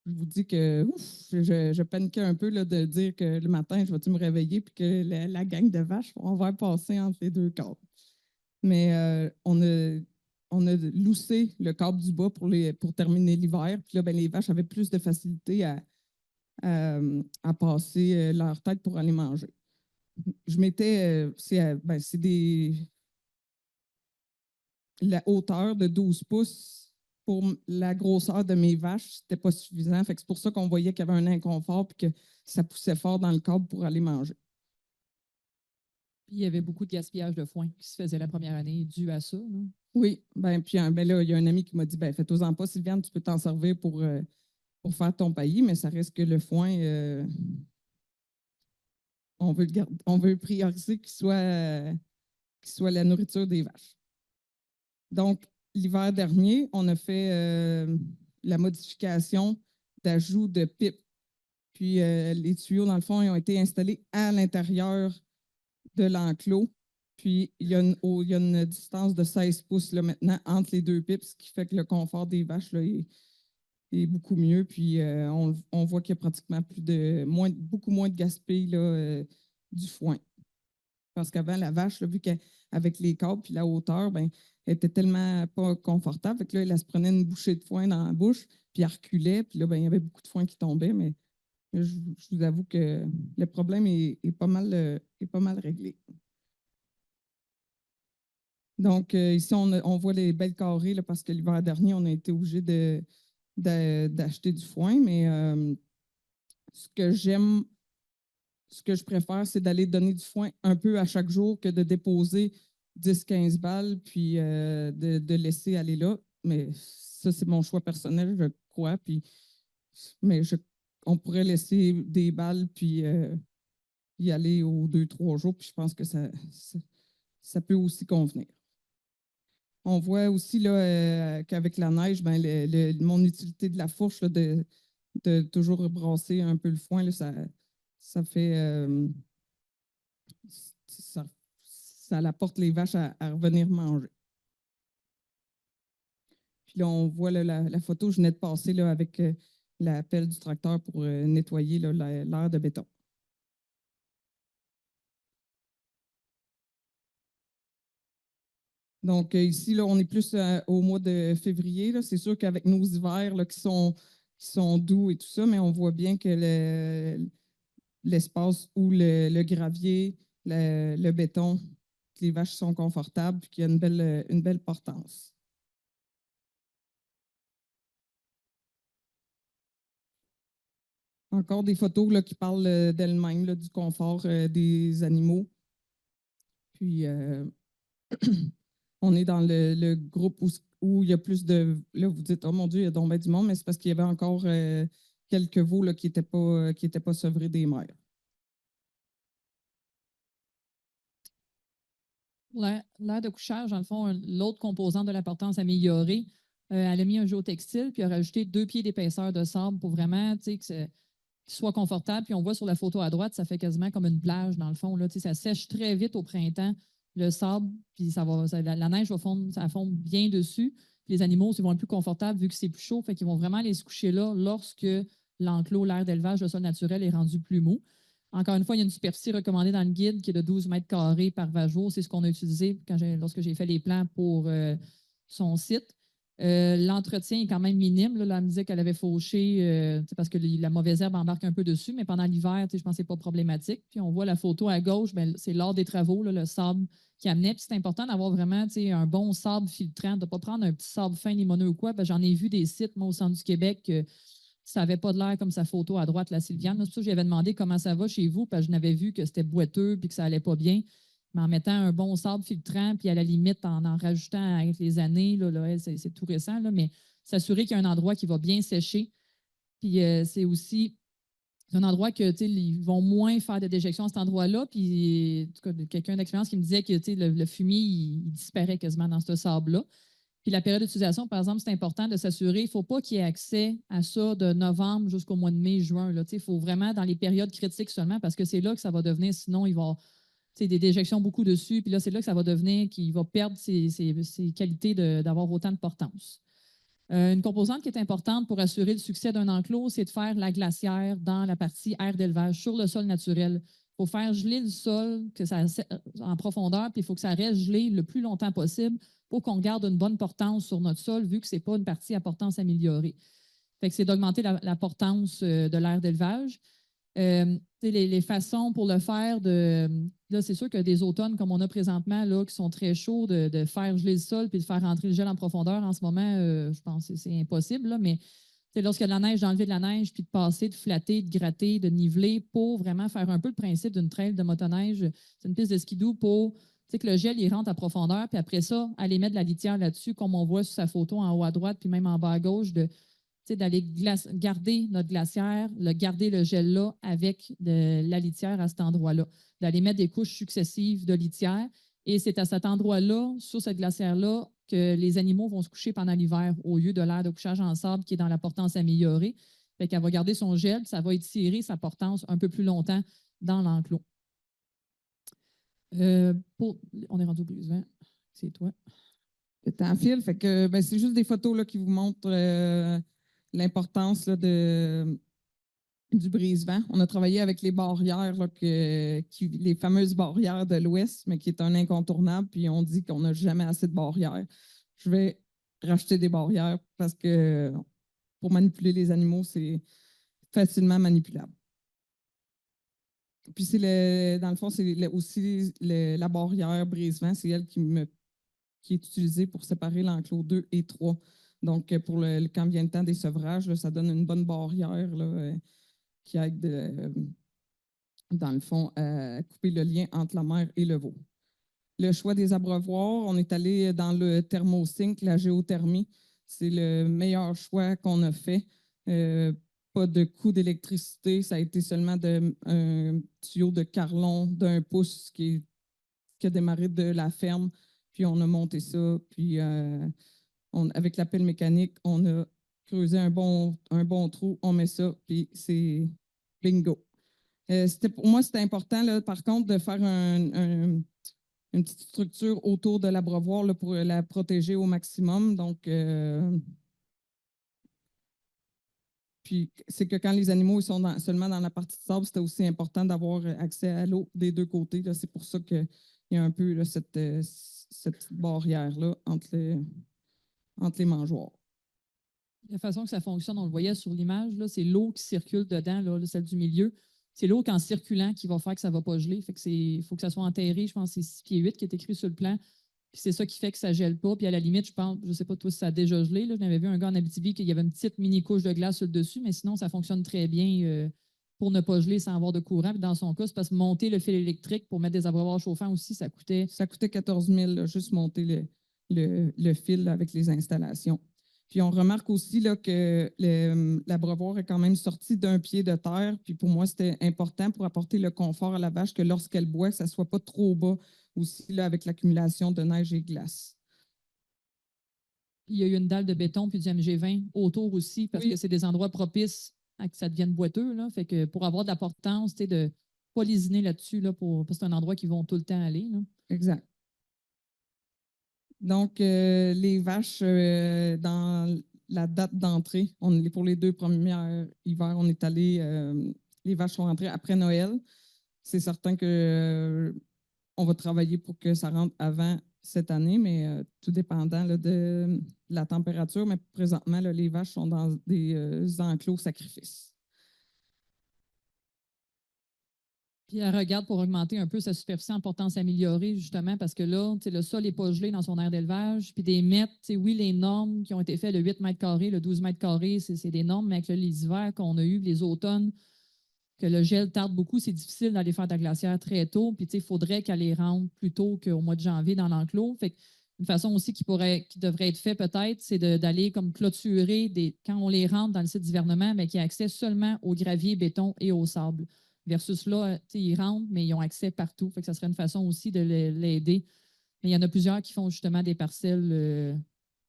Je vous dis que je paniquais un peu là, de dire que le matin, je vais-tu me réveiller puis que la gang de vaches, on va passer entre les deux câbles. Mais on a loussé le câble du bas pour terminer l'hiver. Puis là, ben, les vaches avaient plus de facilité à passer leur tête pour aller manger. Je m'étais, c'est la hauteur de 12 pouces pour la grosseur de mes vaches, c'était pas suffisant. Fait que c'est pour ça qu'on voyait qu'il y avait un inconfort et que ça poussait fort dans le câble pour aller manger. Puis il y avait beaucoup de gaspillage de foin qui se faisait la première année dû à ça. Là. Oui, puis là, il y a un ami qui m'a dit fais-toi-en pas, Sylviane, tu peux t'en servir pour faire ton paillis, mais ça reste que le foin, on veut on veut prioriser qu'il soit la nourriture des vaches. Donc, l'hiver dernier, on a fait la modification d'ajout de pipes. Puis, les tuyaux, dans le fond, ils ont été installés à l'intérieur de l'enclos. Puis, il y a une distance de 16 pouces là, maintenant entre les deux pipes, ce qui fait que le confort des vaches là, est beaucoup mieux. Puis, on voit qu'il y a pratiquement beaucoup moins de gaspillage là, du foin. Parce qu'avant, la vache, là, vu qu'avec les câbles puis la hauteur, ben, elle était tellement pas confortable. Fait que là, elle se prenait une bouchée de foin dans la bouche, puis elle reculait. Puis là, ben, il y avait beaucoup de foin qui tombait. Mais je vous avoue que le problème est pas mal réglé. Donc, ici, on voit les belles carrées là, parce que l'hiver dernier, on a été obligé d'acheter du foin. Mais ce que je préfère, c'est d'aller donner du foin un peu à chaque jour que de déposer 10-15 balles puis de laisser aller là. Mais ça, c'est mon choix personnel, je crois. Mais on pourrait laisser des balles puis y aller aux 2-3 jours. Puis je pense que ça peut aussi convenir. On voit aussi là, qu'avec la neige, ben, mon utilité de la fourche, là, de toujours brasser un peu le foin, là, ça fait. Ça apporte les vaches à revenir manger. Puis là, on voit là, la photo, je venais de passer là, avec la pelle du tracteur pour nettoyer là, l'aire de béton. Donc, ici, là, on est plus au mois de février. C'est sûr qu'avec nos hivers là, qui sont doux et tout ça, mais on voit bien que l'espace où le gravier, le béton, que les vaches sont confortables et qu'il y a une belle portance. Encore des photos là, qui parlent d'elles-mêmes, là, du confort des animaux. Puis, on est dans le groupe où il y a plus de. Là, vous dites, oh mon Dieu, il y a donc bien du monde, mais c'est parce qu'il y avait encore quelques veaux là, qui n'étaient pas sevrés des mères. L'aire de couchage, dans le fond, l'autre composante de la portance améliorée, elle a mis un géotextile, puis elle a rajouté 2 pieds d'épaisseur de sable pour vraiment que qu'il soit confortable. Puis on voit sur la photo à droite, ça fait quasiment comme une plage, dans le fond. Là, ça sèche très vite au printemps, le sable, puis la neige va fondre, ça fond bien dessus. Puis les animaux, ils vont être plus confortables vu que c'est plus chaud, fait qu'ils vont vraiment aller se coucher là lorsque l'enclos, l'aire d'élevage, le sol naturel est rendu plus mou. Encore une fois, il y a une superficie recommandée dans le guide qui est de 12 mètres carrés par vageur. C'est ce qu'on a utilisé lorsque j'ai fait les plans pour son site. L'entretien est quand même minime. Là, elle me disait qu'elle avait fauché parce que la mauvaise herbe embarque un peu dessus, mais pendant l'hiver, je pense que ce n'est pas problématique. Puis on voit la photo à gauche, ben, c'est lors des travaux, là, le sable qui amenait. Puis c'est important d'avoir vraiment un bon sable filtrant, de ne pas prendre un petit sable fin limoneux ou quoi. Ben, j'en ai vu des sites, moi, au centre du Québec, ça n'avait pas de l'air comme sa photo à droite, la Sylviane. C'est pour ça que j'avais demandé comment ça va chez vous, parce que je n'avais vu que c'était boiteux puis que ça allait pas bien. Mais en mettant un bon sable filtrant, puis à la limite, en rajoutant avec les années, là, c'est tout récent, là, mais s'assurer qu'il y a un endroit qui va bien sécher. Puis c'est aussi un endroit que ils vont moins faire de déjection à cet endroit-là. Puis, en tout cas, quelqu'un d'expérience qui me disait que le fumier, il disparaît quasiment dans ce sable-là. Puis la période d'utilisation, par exemple, c'est important de s'assurer, il ne faut pas qu'il y ait accès à ça de novembre jusqu'au mois de mai, juin. Il faut vraiment dans les périodes critiques seulement, parce que c'est là que ça va devenir, sinon il va y avoir des déjections beaucoup dessus, puis là, c'est là que ça va devenir qu'il va perdre ses qualités d'avoir autant de portance. Une composante qui est importante pour assurer le succès d'un enclos, c'est de faire la glacière dans la partie aire d'élevage, sur le sol naturel. Il faut faire geler le sol en profondeur, puis il faut que ça reste gelé le plus longtemps possible pour qu'on garde une bonne portance sur notre sol, vu que ce n'est pas une partie à portance améliorée. Fait que c'est d'augmenter la portance de l'aire d'élevage. Les façons pour le faire, là, c'est sûr que des automnes comme on a présentement, là, qui sont très chauds, de faire geler le sol puis de faire rentrer le gel en profondeur, en ce moment, je pense que c'est impossible, là, mais lorsqu'il y a de la neige, d'enlever de la neige, puis de passer, de flatter, de gratter, de niveler pour vraiment faire un peu le principe d'une trail de motoneige. C'est une piste de skidoo pour que le gel, il rentre à profondeur, puis après ça, aller mettre de la litière là-dessus, comme on voit sur sa photo en haut à droite, puis même en bas à gauche, d'aller garder notre glacière, garder le gel là avec la litière à cet endroit-là, d'aller mettre des couches successives de litière. Et c'est à cet endroit-là, sur cette glacière-là, que les animaux vont se coucher pendant l'hiver au lieu de l'aire de couchage en sable qui est dans la portance améliorée. Fait qu'elle va garder son gel, ça va étirer sa portance un peu plus longtemps dans l'enclos. On est rendu au brise-vent. C'est toi. C'est en fil, fait que c'est juste des photos là, qui vous montrent l'importance du brise-vent. On a travaillé avec les barrières, là, les fameuses barrières de l'Ouest, mais qui est un incontournable, puis on dit qu'on n'a jamais assez de barrières. Je vais racheter des barrières parce que pour manipuler les animaux, c'est facilement manipulable. Puis dans le fond, c'est aussi la barrière brise-vent, c'est elle qui est utilisée pour séparer l'enclos 2 et 3. Donc, pour quand vient le temps des sevrages, là, ça donne une bonne barrière là, qui aide, dans le fond, à couper le lien entre la mer et le veau. Le choix des abreuvoirs, on est allé dans le thermosync, la géothermie. C'est le meilleur choix qu'on a fait. Pas de coût d'électricité. Ça a été seulement un tuyau de carlon d'1 pouce qui a démarré de la ferme. Puis on a monté ça. Puis avec la pelle mécanique, on a creusé un bon trou. On met ça. Puis c'est bingo. Pour moi, c'était important, là, par contre, de faire une petite structure autour de l'abreuvoir là, pour la protéger au maximum. Donc, puis c'est que quand les animaux ils sont seulement dans la partie de sable, c'était aussi important d'avoir accès à l'eau des deux côtés. C'est pour ça qu'il y a un peu là, cette petite barrière-là entre les mangeoires. La façon que ça fonctionne, on le voyait sur l'image, c'est l'eau qui circule dedans, là, celle du milieu. C'est l'eau qu'en circulant qui va faire que ça ne va pas geler. Fait que il faut que ça soit enterré. Je pense que c'est 6 pieds 8 qui est écrit sur le plan. Puis c'est ça qui fait que ça ne gèle pas. Puis à la limite, je pense, je ne sais pas toi si ça a déjà gelé. Là. J'avais vu un gars en Abitibi qu'il y avait une petite mini couche de glace sur le dessus, mais sinon, ça fonctionne très bien pour ne pas geler sans avoir de courant. Puis dans son cas, c'est parce que monter le fil électrique pour mettre des abreuvoirs chauffants aussi, ça coûtait. Ça coûtait 14 000, là, juste monter le fil là, avec les installations. Puis on remarque aussi là, que l'abreuvoir est quand même sorti d'un pied de terre. Puis pour moi, c'était important pour apporter le confort à la vache que lorsqu'elle boit, que ça ne soit pas trop bas aussi là, avec l'accumulation de neige et glace. Il y a eu une dalle de béton puis du MG20 autour aussi parce que c'est des endroits propices à que ça devienne boiteux. Là. Fait que pour avoir de la portance, de ne pas lésiner là-dessus là, parce que c'est un endroit qu'ils vont tout le temps aller. Là. Exact. Donc, les vaches, dans la date d'entrée, pour les 2 premiers hivers, on est allé les vaches sont rentrées après Noël. C'est certain que on va travailler pour que ça rentre avant cette année, mais tout dépendant là, de la température. Mais présentement, là, les vaches sont dans des enclos sacrifices. Puis elle regarde pour augmenter un peu sa superficie en portant s'améliorer, justement, parce que là, le sol n'est pas gelé dans son aire d'élevage. Puis des mètres, oui, les normes qui ont été faites, le 8 mètres carrés, le 12 mètres carrés, c'est des normes, mais avec les hivers qu'on a eus, les automnes, que le gel tarde beaucoup, c'est difficile d'aller faire de la glacière très tôt. Puis, il faudrait qu'elle les rentre plus tôt qu'au mois de janvier dans l'enclos. Fait une façon aussi qui devrait être fait peut-être, c'est d'aller comme clôturer quand on les rentre dans le site d'hivernement, mais qui a accès seulement au gravier, béton et au sable. Versus là, ils rentrent, mais ils ont accès partout. Fait que ça serait une façon aussi de l'aider. Mais il y en a plusieurs qui font justement des parcelles,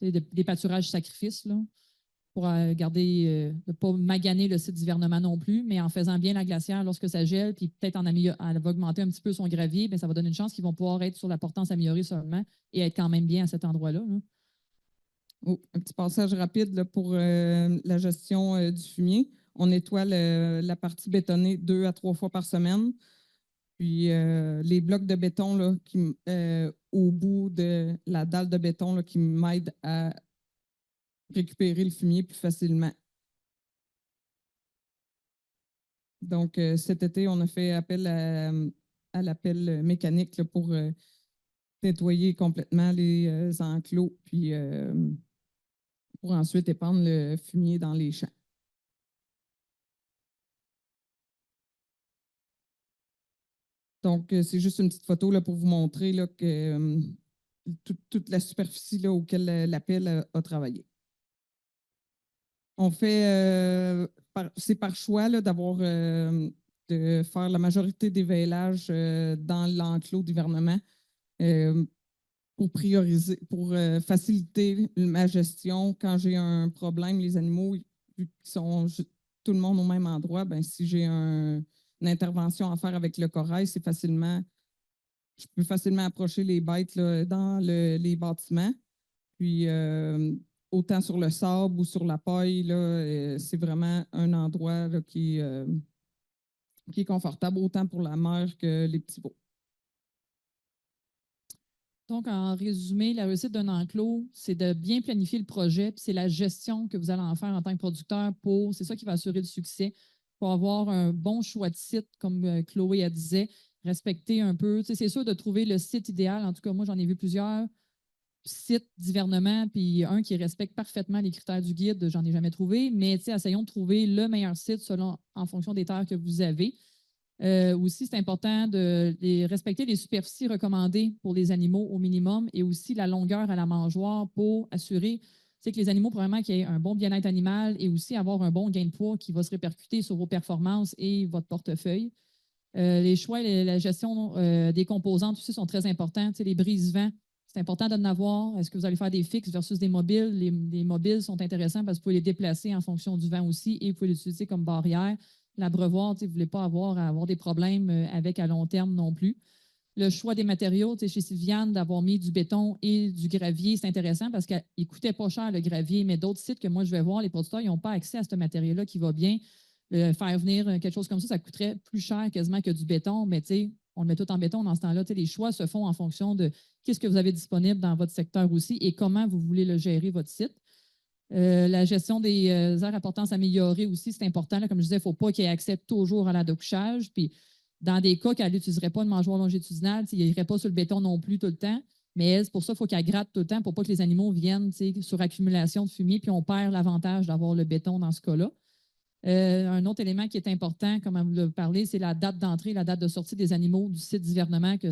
des pâturages sacrifices, là, pour garder, ne pas maganer le site d'hivernement non plus, mais en faisant bien la glacière lorsque ça gèle, puis peut-être elle va augmenter un petit peu son gravier, bien, ça va donner une chance qu'ils vont pouvoir être sur la portance améliorée seulement et être quand même bien à cet endroit-là. Là. Oh, un petit passage rapide là, pour la gestion du fumier. On nettoie la partie bétonnée 2 à 3 fois par semaine. Puis les blocs de béton là, au bout de la dalle de béton là, qui m'aident à récupérer le fumier plus facilement. Donc, cet été, on a fait appel à l'appel mécanique là, pour nettoyer complètement les enclos, puis pour ensuite épandre le fumier dans les champs. Donc, c'est juste une petite photo là, pour vous montrer là, que toute la superficie là, auquel l'appel a travaillé. On fait, c'est par choix là, de faire la majorité des veillages dans l'enclos d'hivernement pour prioriser, pour faciliter ma gestion. Quand j'ai un problème, les animaux, vu qu'ils sont tout le monde au même endroit, ben, si j'ai une intervention à faire avec le corail, je peux facilement approcher les bêtes là, dans les bâtiments. Puis, autant sur le sable ou sur la paille, là, c'est vraiment un endroit là, qui est confortable autant pour la mère que les petits veaux. Donc, en résumé, la réussite d'un enclos, c'est de bien planifier le projet, puis c'est la gestion que vous allez en faire en tant que producteur c'est ça qui va assurer le succès, pour avoir un bon choix de site, comme Chloé a disait, respecter un peu. C'est sûr de trouver le site idéal. En tout cas, moi, j'en ai vu plusieurs sites d'hivernement, puis un qui respecte parfaitement les critères du guide, j'en ai jamais trouvé, mais essayons de trouver le meilleur site en fonction des terres que vous avez. Aussi, c'est important de respecter les superficies recommandées pour les animaux au minimum et aussi la longueur à la mangeoire pour assurer que les animaux, probablement, qu'il y ait un bon bien-être animal et aussi avoir un bon gain de poids qui va se répercuter sur vos performances et votre portefeuille. Les choix et la gestion des composantes aussi sont très importants. Les brise-vents, c'est important d'en avoir. Est-ce que vous allez faire des fixes versus des mobiles? Les mobiles sont intéressants parce que vous pouvez les déplacer en fonction du vent aussi et vous pouvez l'utiliser comme barrière. L'abreuvoir, vous ne voulez pas avoir des problèmes avec à long terme non plus. Le choix des matériaux, chez Sylviane, d'avoir mis du béton et du gravier, c'est intéressant parce qu'il ne coûtait pas cher le gravier, mais d'autres sites que moi je vais voir, les producteurs, ils n'ont pas accès à ce matériau-là qui va bien. Faire venir quelque chose comme ça coûterait plus cher quasiment que du béton, mais on le met tout en béton dans ce temps-là. Les choix se font en fonction de qu'est-ce que vous avez disponible dans votre secteur aussi et comment vous voulez le gérer, votre site. La gestion des aires à portance améliorée aussi, c'est important. Là, comme je disais, il ne faut pas qu'il y ait accès toujours à la douchage. Puis, dans des cas qu'elle n'utiliserait pas de mangeoire longitudinal, il n'irait pas sur le béton non plus tout le temps. Mais c'est pour ça qu'il faut qu'elle gratte tout le temps pour pas que les animaux viennent sur accumulation de fumier, puis on perd l'avantage d'avoir le béton dans ce cas-là. Un autre élément qui est important, comme vous le parlez, c'est la date d'entrée, la date de sortie des animaux du site d'hivernement, que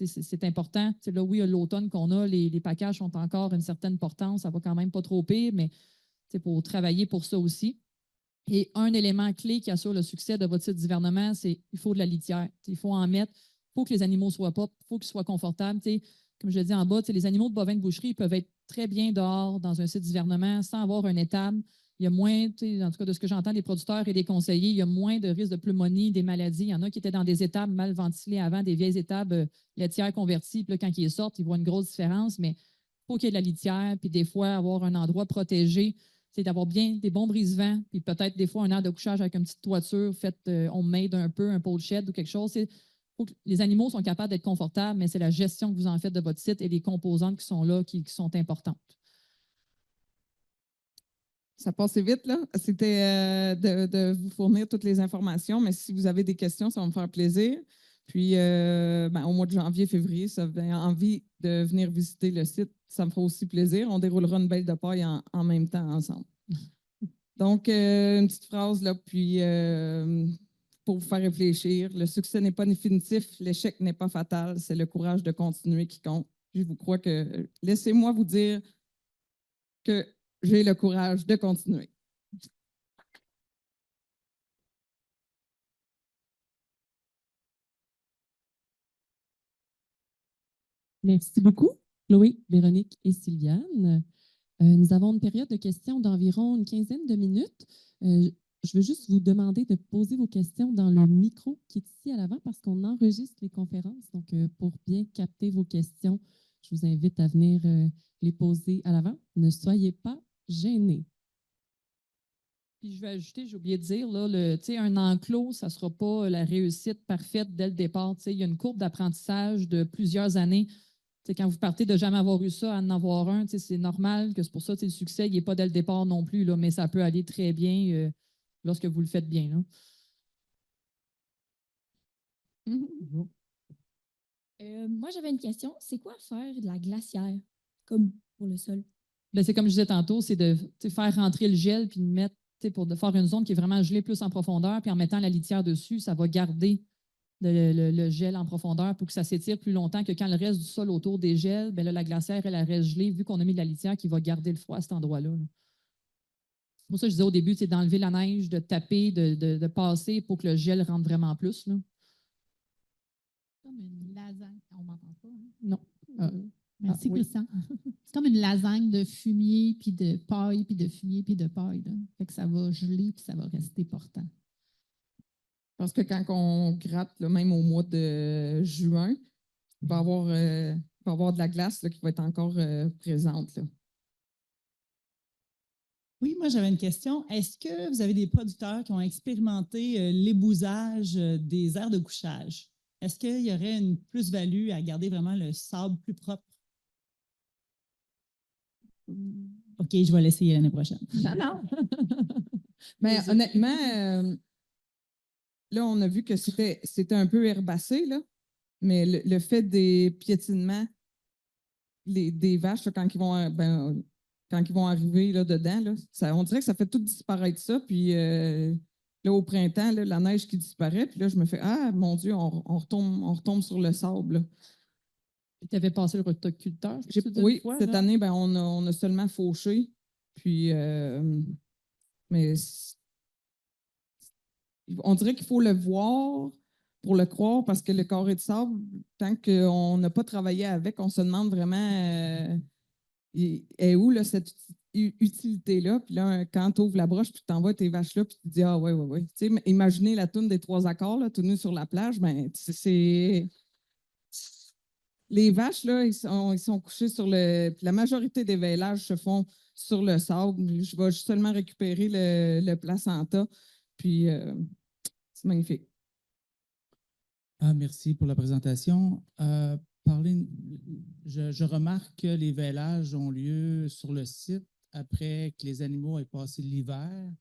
c'est important. Là, oui, l'automne qu'on a, les packages ont encore une certaine portance, ça va quand même pas trop pire, mais pour travailler pour ça aussi. Et un élément clé qui assure le succès de votre site d'hivernement, c'est qu'il faut de la litière. Il faut en mettre, il faut que les animaux soient propres, il faut qu'ils soient confortables. Comme je l'ai dit en bas, les animaux de bovins de boucherie ils peuvent être très bien dehors dans un site d'hivernement sans avoir un étable. Il y a moins, en tout cas de ce que j'entends des producteurs et des conseillers, il y a moins de risques de pneumonie, des maladies. Il y en a qui étaient dans des étables mal ventilées avant, des vieilles étables laitières converties. Puis là, quand ils sortent, ils voient une grosse différence, mais il faut qu'il y ait de la litière. Puis des fois, avoir un endroit protégé, c'est d'avoir bien des bons brise-vents, puis peut-être des fois un aire de couchage avec une petite toiture faite homemade un peu, un pole shed ou quelque chose. Faut que les animaux sont capables d'être confortables, mais c'est la gestion que vous en faites de votre site et les composantes qui sont là qui sont importantes. Ça passait vite, là. C'était de vous fournir toutes les informations, mais si vous avez des questions, ça va me faire plaisir. Puis, au mois de janvier, février, ça vous avez envie de venir visiter le site, ça me fera aussi plaisir. On déroulera une belle de paille en même temps ensemble. Donc, une petite phrase, là, puis pour vous faire réfléchir. Le succès n'est pas définitif, l'échec n'est pas fatal, c'est le courage de continuer qui compte. Je vous crois que, laissez-moi vous dire que j'ai le courage de continuer. Merci beaucoup, Chloé, Véronique et Sylviane. Nous avons une période de questions d'environ une quinzaine de minutes. Je veux juste vous demander de poser vos questions dans le micro qui est ici à l'avant parce qu'on enregistre les conférences. Donc, pour bien capter vos questions, je vous invite à venir les poser à l'avant. Ne soyez pas gênés. Puis je vais ajouter, j'ai oublié de dire, là, un enclos, ça ne sera pas la réussite parfaite dès le départ. Il y a une courbe d'apprentissage de plusieurs années. Quand vous partez de jamais avoir eu ça, à en avoir un, c'est normal que c'est pour ça le succès, il n'est pas dès le départ non plus, là, mais ça peut aller très bien lorsque vous le faites bien. Là. Moi, j'avais une question. C'est quoi faire de la glacière, comme pour le sol? Ben, c'est comme je disais tantôt, c'est de faire rentrer le gel puis de mettre pour de faire une zone qui est vraiment gelée plus en profondeur, puis en mettant la litière dessus, ça va garder le gel en profondeur pour que ça s'étire plus longtemps que quand le reste du sol autour des gels, ben là, la glacière, elle reste gelée vu qu'on a mis de la litière qui va garder le froid à cet endroit-là. Là. C'est pour ça que je disais au début, c'est d'enlever la neige, de taper, de passer pour que le gel rentre vraiment plus. Là. Comme une lasagne. On m'entend pas. Hein? Non. Merci, oui. Christian. C'est comme une lasagne de fumier, puis de paille, puis de fumier, puis de paille. Là. Fait que ça va geler, puis ça va rester portant. Parce que quand on gratte, là, même au mois de juin, il va y avoir de la glace là, qui va être encore présente. Là. Oui, moi j'avais une question. Est-ce que vous avez des producteurs qui ont expérimenté l'ébousage des aires de couchage? Est-ce qu'il y aurait une plus-value à garder vraiment le sable plus propre? OK, je vais l'essayer l'année prochaine. Non. Mais honnêtement, là, on a vu que c'était un peu herbacé, là, mais le fait des piétinements des vaches, là, quand ils vont arriver là, dedans, là, on dirait que ça fait tout disparaître ça. Puis là, au printemps, là, la neige qui disparaît. Puis là, je me fais ah, mon Dieu, on retombe sur le sable. Tu avais passé le rotoculteur? Oui, cette année, on a seulement fauché. Puis, mais on dirait qu'il faut le voir pour le croire parce que le carré de sable, tant qu'on n'a pas travaillé avec, on se demande vraiment est où là, cette utilité-là. Puis là, quand tu ouvres la broche, puis tu t'envoies tes vaches là, puis tu te dis ah ouais, ouais, ouais. Tu sais, imaginez la toune des 3 accords, là, tout nu sur la plage, ben c'est. Les vaches, là, ils sont couchés sur le. Puis la majorité des veillages se font sur le sable. Je vais seulement récupérer le placenta. Puis c'est magnifique. Merci pour la présentation. Je remarque que les veillages ont lieu sur le site après que les animaux aient passé l'hiver.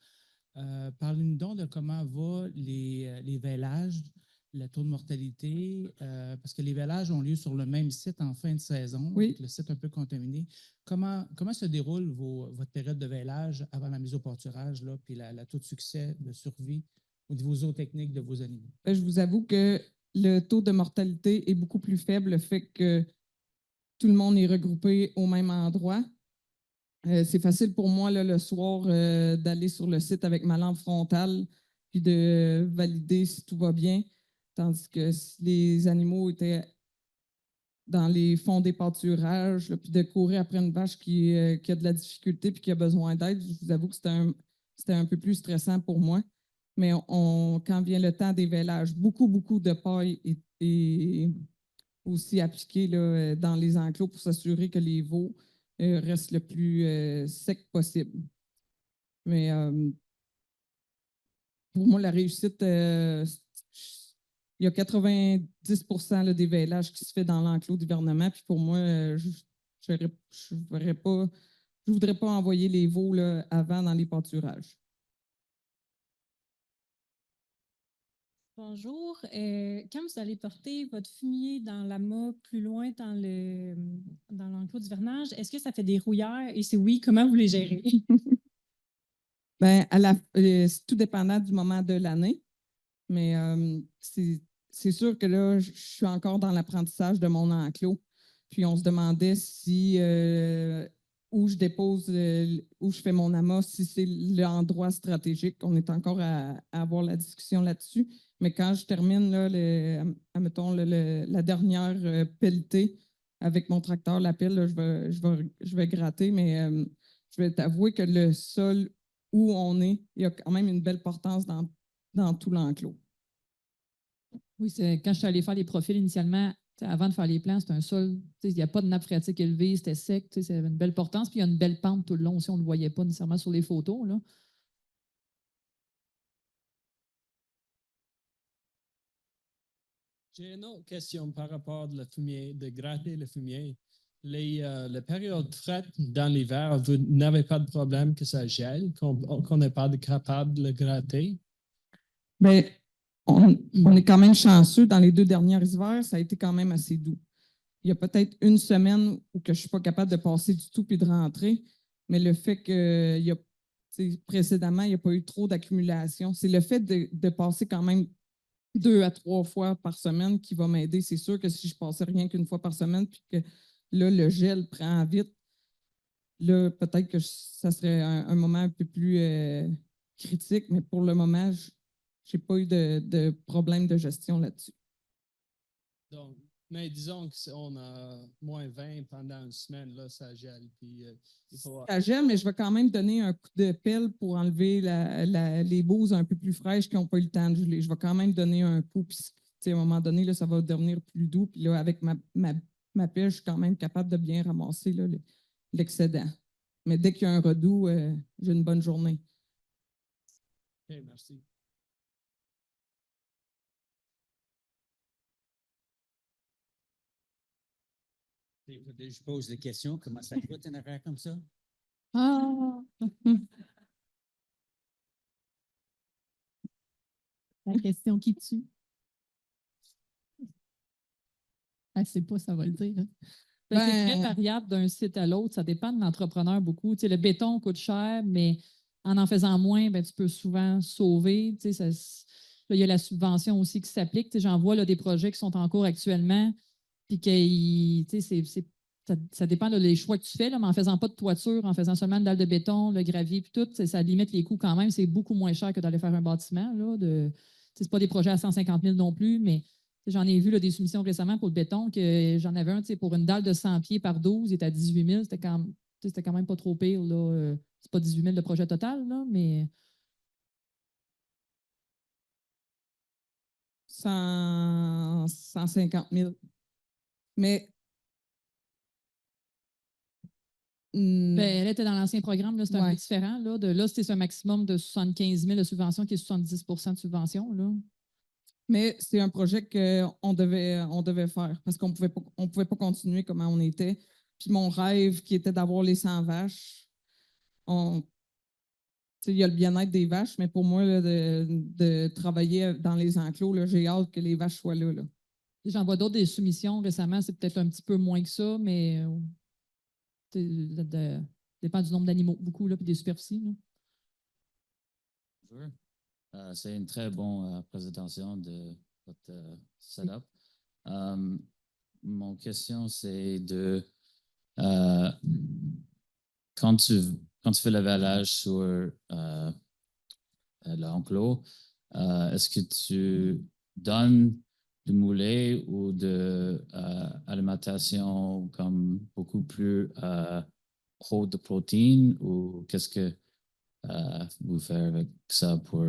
Parlez-nous donc de comment vont les veillages, le taux de mortalité, parce que les veillages ont lieu sur le même site en fin de saison, oui. Avec le site un peu contaminé. Comment se déroule votre période de veillage avant la mise au pâturage, là, puis la taux de succès de survie au niveau zootechnique de vos animaux? Je vous avoue que le taux de mortalité est beaucoup plus faible, le fait que tout le monde est regroupé au même endroit. C'est facile pour moi là, le soir d'aller sur le site avec ma lampe frontale puis de valider si tout va bien, tandis que si les animaux étaient dans les fonds des pâturages, là, puis de courir après une vache qui a de la difficulté puis qui a besoin d'aide, je vous avoue que c'était un peu plus stressant pour moi. Mais quand vient le temps des veillages, beaucoup de paille est aussi appliquée là, dans les enclos pour s'assurer que les veaux restent le plus sec possible. Mais pour moi, la réussite, il y a 90% là, des vélages qui se fait dans l'enclos d'hivernement. Puis pour moi, je ne voudrais pas envoyer les veaux là, avant dans les pâturages. Bonjour. Quand vous allez porter votre fumier dans l'amas plus loin dans l'enclos d'hivernage, est-ce que ça fait des rouillères? Et si oui, comment vous les gérez? Ben, c'est tout dépendant du moment de l'année. Mais c'est sûr que là, je suis encore dans l'apprentissage de mon enclos. Puis on se demandait si où je dépose, où je fais mon amas, si c'est l'endroit stratégique. On est encore à avoir la discussion là-dessus. Mais quand je termine, là, admettons, la dernière pelletée avec mon tracteur, la pelle, là, je vais gratter, mais je vais t'avouer que le sol où on est, il y a quand même une belle portance dans tout l'enclos. Oui, quand je suis allée faire les profils initialement, avant de faire les plans, c'était un sol, il n'y a pas de nappe phréatique élevée, c'était sec, ça avait une belle portance, puis il y a une belle pente tout le long aussi, on ne le voyait pas nécessairement sur les photos. Là. J'ai une autre question par rapport au fumier, de gratter le fumier. Les périodes fraîches dans l'hiver, vous n'avez pas de problème que ça gèle, qu'on n'est pas capable de le gratter? Bien, on est quand même chanceux. Dans les 2 derniers hivers, ça a été quand même assez doux. Il y a peut-être une semaine où que je ne suis pas capable de passer du tout puis de rentrer, mais le fait que précédemment, il n'y a pas eu trop d'accumulation. C'est le fait de passer quand même 2 à 3 fois par semaine qui va m'aider. C'est sûr que si je passais rien qu'une fois par semaine puis que là, le gel prend vite, là, peut-être que ça serait un moment un peu plus critique, mais pour le moment, je n'ai pas eu de problème de gestion là-dessus. Donc, mais disons qu'on a moins 20 pendant une semaine, là, ça gèle. Puis, ça gèle, mais je vais quand même donner un coup de pelle pour enlever les bouses un peu plus fraîches qui n'ont pas eu le temps de geler. Je vais quand même donner un coup, puis à un moment donné, là, ça va devenir plus doux. Puis là, avec ma pelle, je suis quand même capable de bien ramasser là, l'excédent. Mais dès qu'il y a un redout, j'ai une bonne journée. OK, merci. Je pose des questions. Comment ça coûte une affaire comme ça? Ah! La question qui tue. Elle ne sait pas, ça va le dire. Hein. C'est très variable d'un site à l'autre. Ça dépend de l'entrepreneur beaucoup. Tu sais, le béton coûte cher, mais en faisant moins, ben, tu peux souvent sauver. Tu sais, là, il y a la subvention aussi qui s'applique. Tu sais, j'en vois là, des projets qui sont en cours actuellement, puis tu sais, ça dépend des choix que tu fais, là, mais en faisant pas de toiture, en faisant seulement une dalle de béton, le gravier, puis tout, ça limite les coûts quand même. C'est beaucoup moins cher que d'aller faire un bâtiment. Ce n'est pas des projets à 150 000 non plus, mais j'en ai vu là, des soumissions récemment pour le béton, que j'en avais un pour une dalle de 100 pieds par 12, il était à 18 000. C'était quand même pas trop pire. C'est pas 18 000 de projet total, là, mais... 150 000. Mais ben, elle était dans l'ancien programme, c'était un peu différent. Là, c'était un maximum de 75 000 de subvention qui est 70 de subvention. Là. Mais c'est un projet qu'on devait faire parce qu'on pouvait pas continuer comme on était. Puis mon rêve qui était d'avoir les 100 vaches, il y a le bien-être des vaches, mais pour moi, là, de travailler dans les enclos, j'ai hâte que les vaches soient là. J'en vois d'autres des soumissions récemment, c'est peut-être un petit peu moins que ça, mais dépend du nombre d'animaux, beaucoup, puis des superficies. Là. Bonjour. C'est une très bonne présentation de votre setup. Mon question, c'est quand tu fais le valage sur l'enclos, est-ce que tu donnes du moulet ou de alimentation comme beaucoup plus haut de protéines ou qu'est-ce que vous faites avec ça pour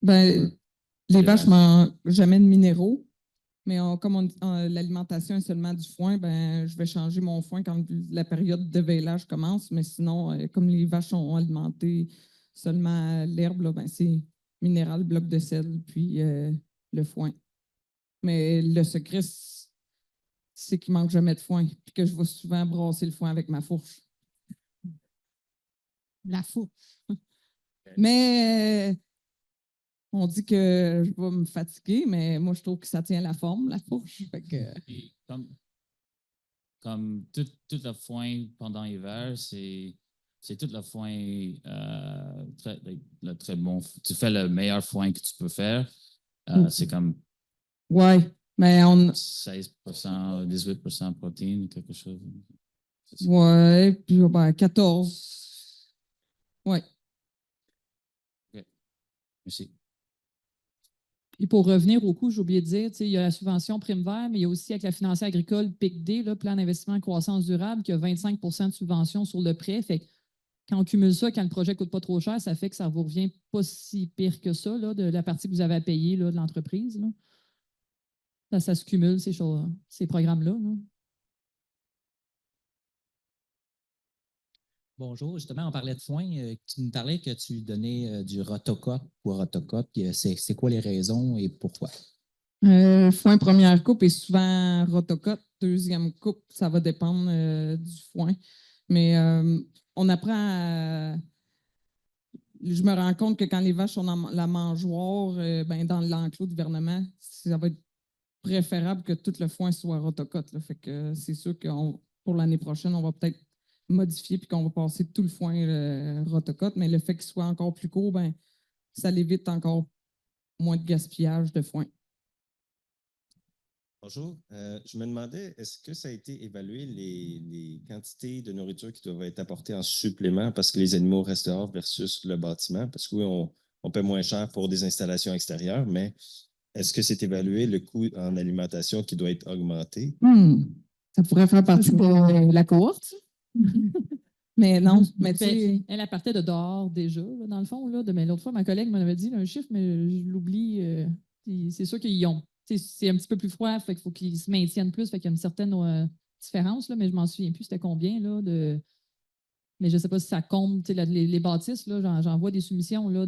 les vaches mangent jamais de minéraux, Mais l'alimentation est seulement du foin, ben, je vais changer mon foin quand la période de vêlage commence. Mais sinon, comme les vaches sont alimentées seulement à l'herbe, là, ben, c'est minéral, bloc de sel, puis le foin. Mais le secret, c'est qu'il manque jamais de foin, puis que je vais souvent brasser le foin avec ma fourche. La fourche. Mais on dit que je vais me fatiguer, mais moi, je trouve que ça tient la forme, la fourche. Fait que... Puis, comme tout le foin pendant l'hiver, c'est tout le foin très bon. Tu fais le meilleur foin que tu peux faire. C'est comme ouais, mais 16%, 18% de protéines, quelque chose. Ouais, puis ben, 14. Ouais. OK. Merci. Et pour revenir au coût, j'ai oublié de dire, il y a la subvention Prime Vert, mais il y a aussi avec la financière agricole PICD, là, Plan d'investissement en croissance durable, qui a 25 de subvention sur le prêt. Fait que quand on cumule ça, quand le projet ne coûte pas trop cher, ça fait que ça vous revient pas si pire que ça, là, de la partie que vous avez à payer là, de l'entreprise. Ça se cumule, ces programmes-là. Là. Bonjour, justement, on parlait de foin. Tu me parlais que tu donnais du Rotocop ou Rotocop. C'est quoi les raisons et pourquoi? Foin première coupe est souvent Rotocop. Deuxième coupe, ça va dépendre du foin. Mais on apprend à... Je me rends compte que quand les vaches sont dans la mangeoire, ben, dans l'enclos de gouvernement, ça va être préférable que tout le foin soit Rotocop. Fait que c'est sûr que pour l'année prochaine, on va peut-être modifier puis qu'on va passer tout le foin Rotocop, mais le fait qu'il soit encore plus court, ben, ça l'évite encore moins de gaspillage de foin. Bonjour. Je me demandais, est-ce que ça a été évalué les quantités de nourriture qui doivent être apportées en supplément parce que les animaux restent dehors versus le bâtiment? Parce que oui, on paie moins cher pour des installations extérieures, mais est-ce que c'est évalué le coût en alimentation qui doit être augmenté? Ça pourrait faire partie de la cohorte. Mais non, mais tu sais... Elle partait de dehors déjà, là, dans le fond. Là, mais l'autre fois, ma collègue m'en avait dit là, un chiffre, mais je l'oublie. C'est sûr qu'ils ont. C'est un petit peu plus froid, fait qu'il faut qu'ils se maintiennent plus, fait qu'il y a une certaine différence, là, mais je m'en souviens plus c'était combien. Là, mais je ne sais pas si ça compte. Les bâtisses, j'en vois des soumissions. Là,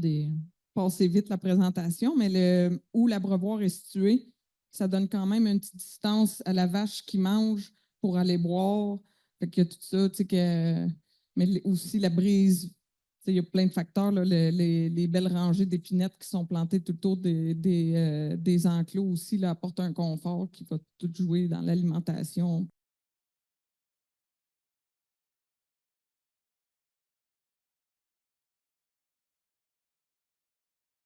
Passer vite la présentation, mais où l'abreuvoir est situé, ça donne quand même une petite distance à la vache qui mange pour aller boire. Fait que tout ça, tu sais, mais aussi la brise. Il y a plein de facteurs, là, les belles rangées d'épinettes qui sont plantées tout autour des enclos aussi là, apportent un confort qui va tout jouer dans l'alimentation.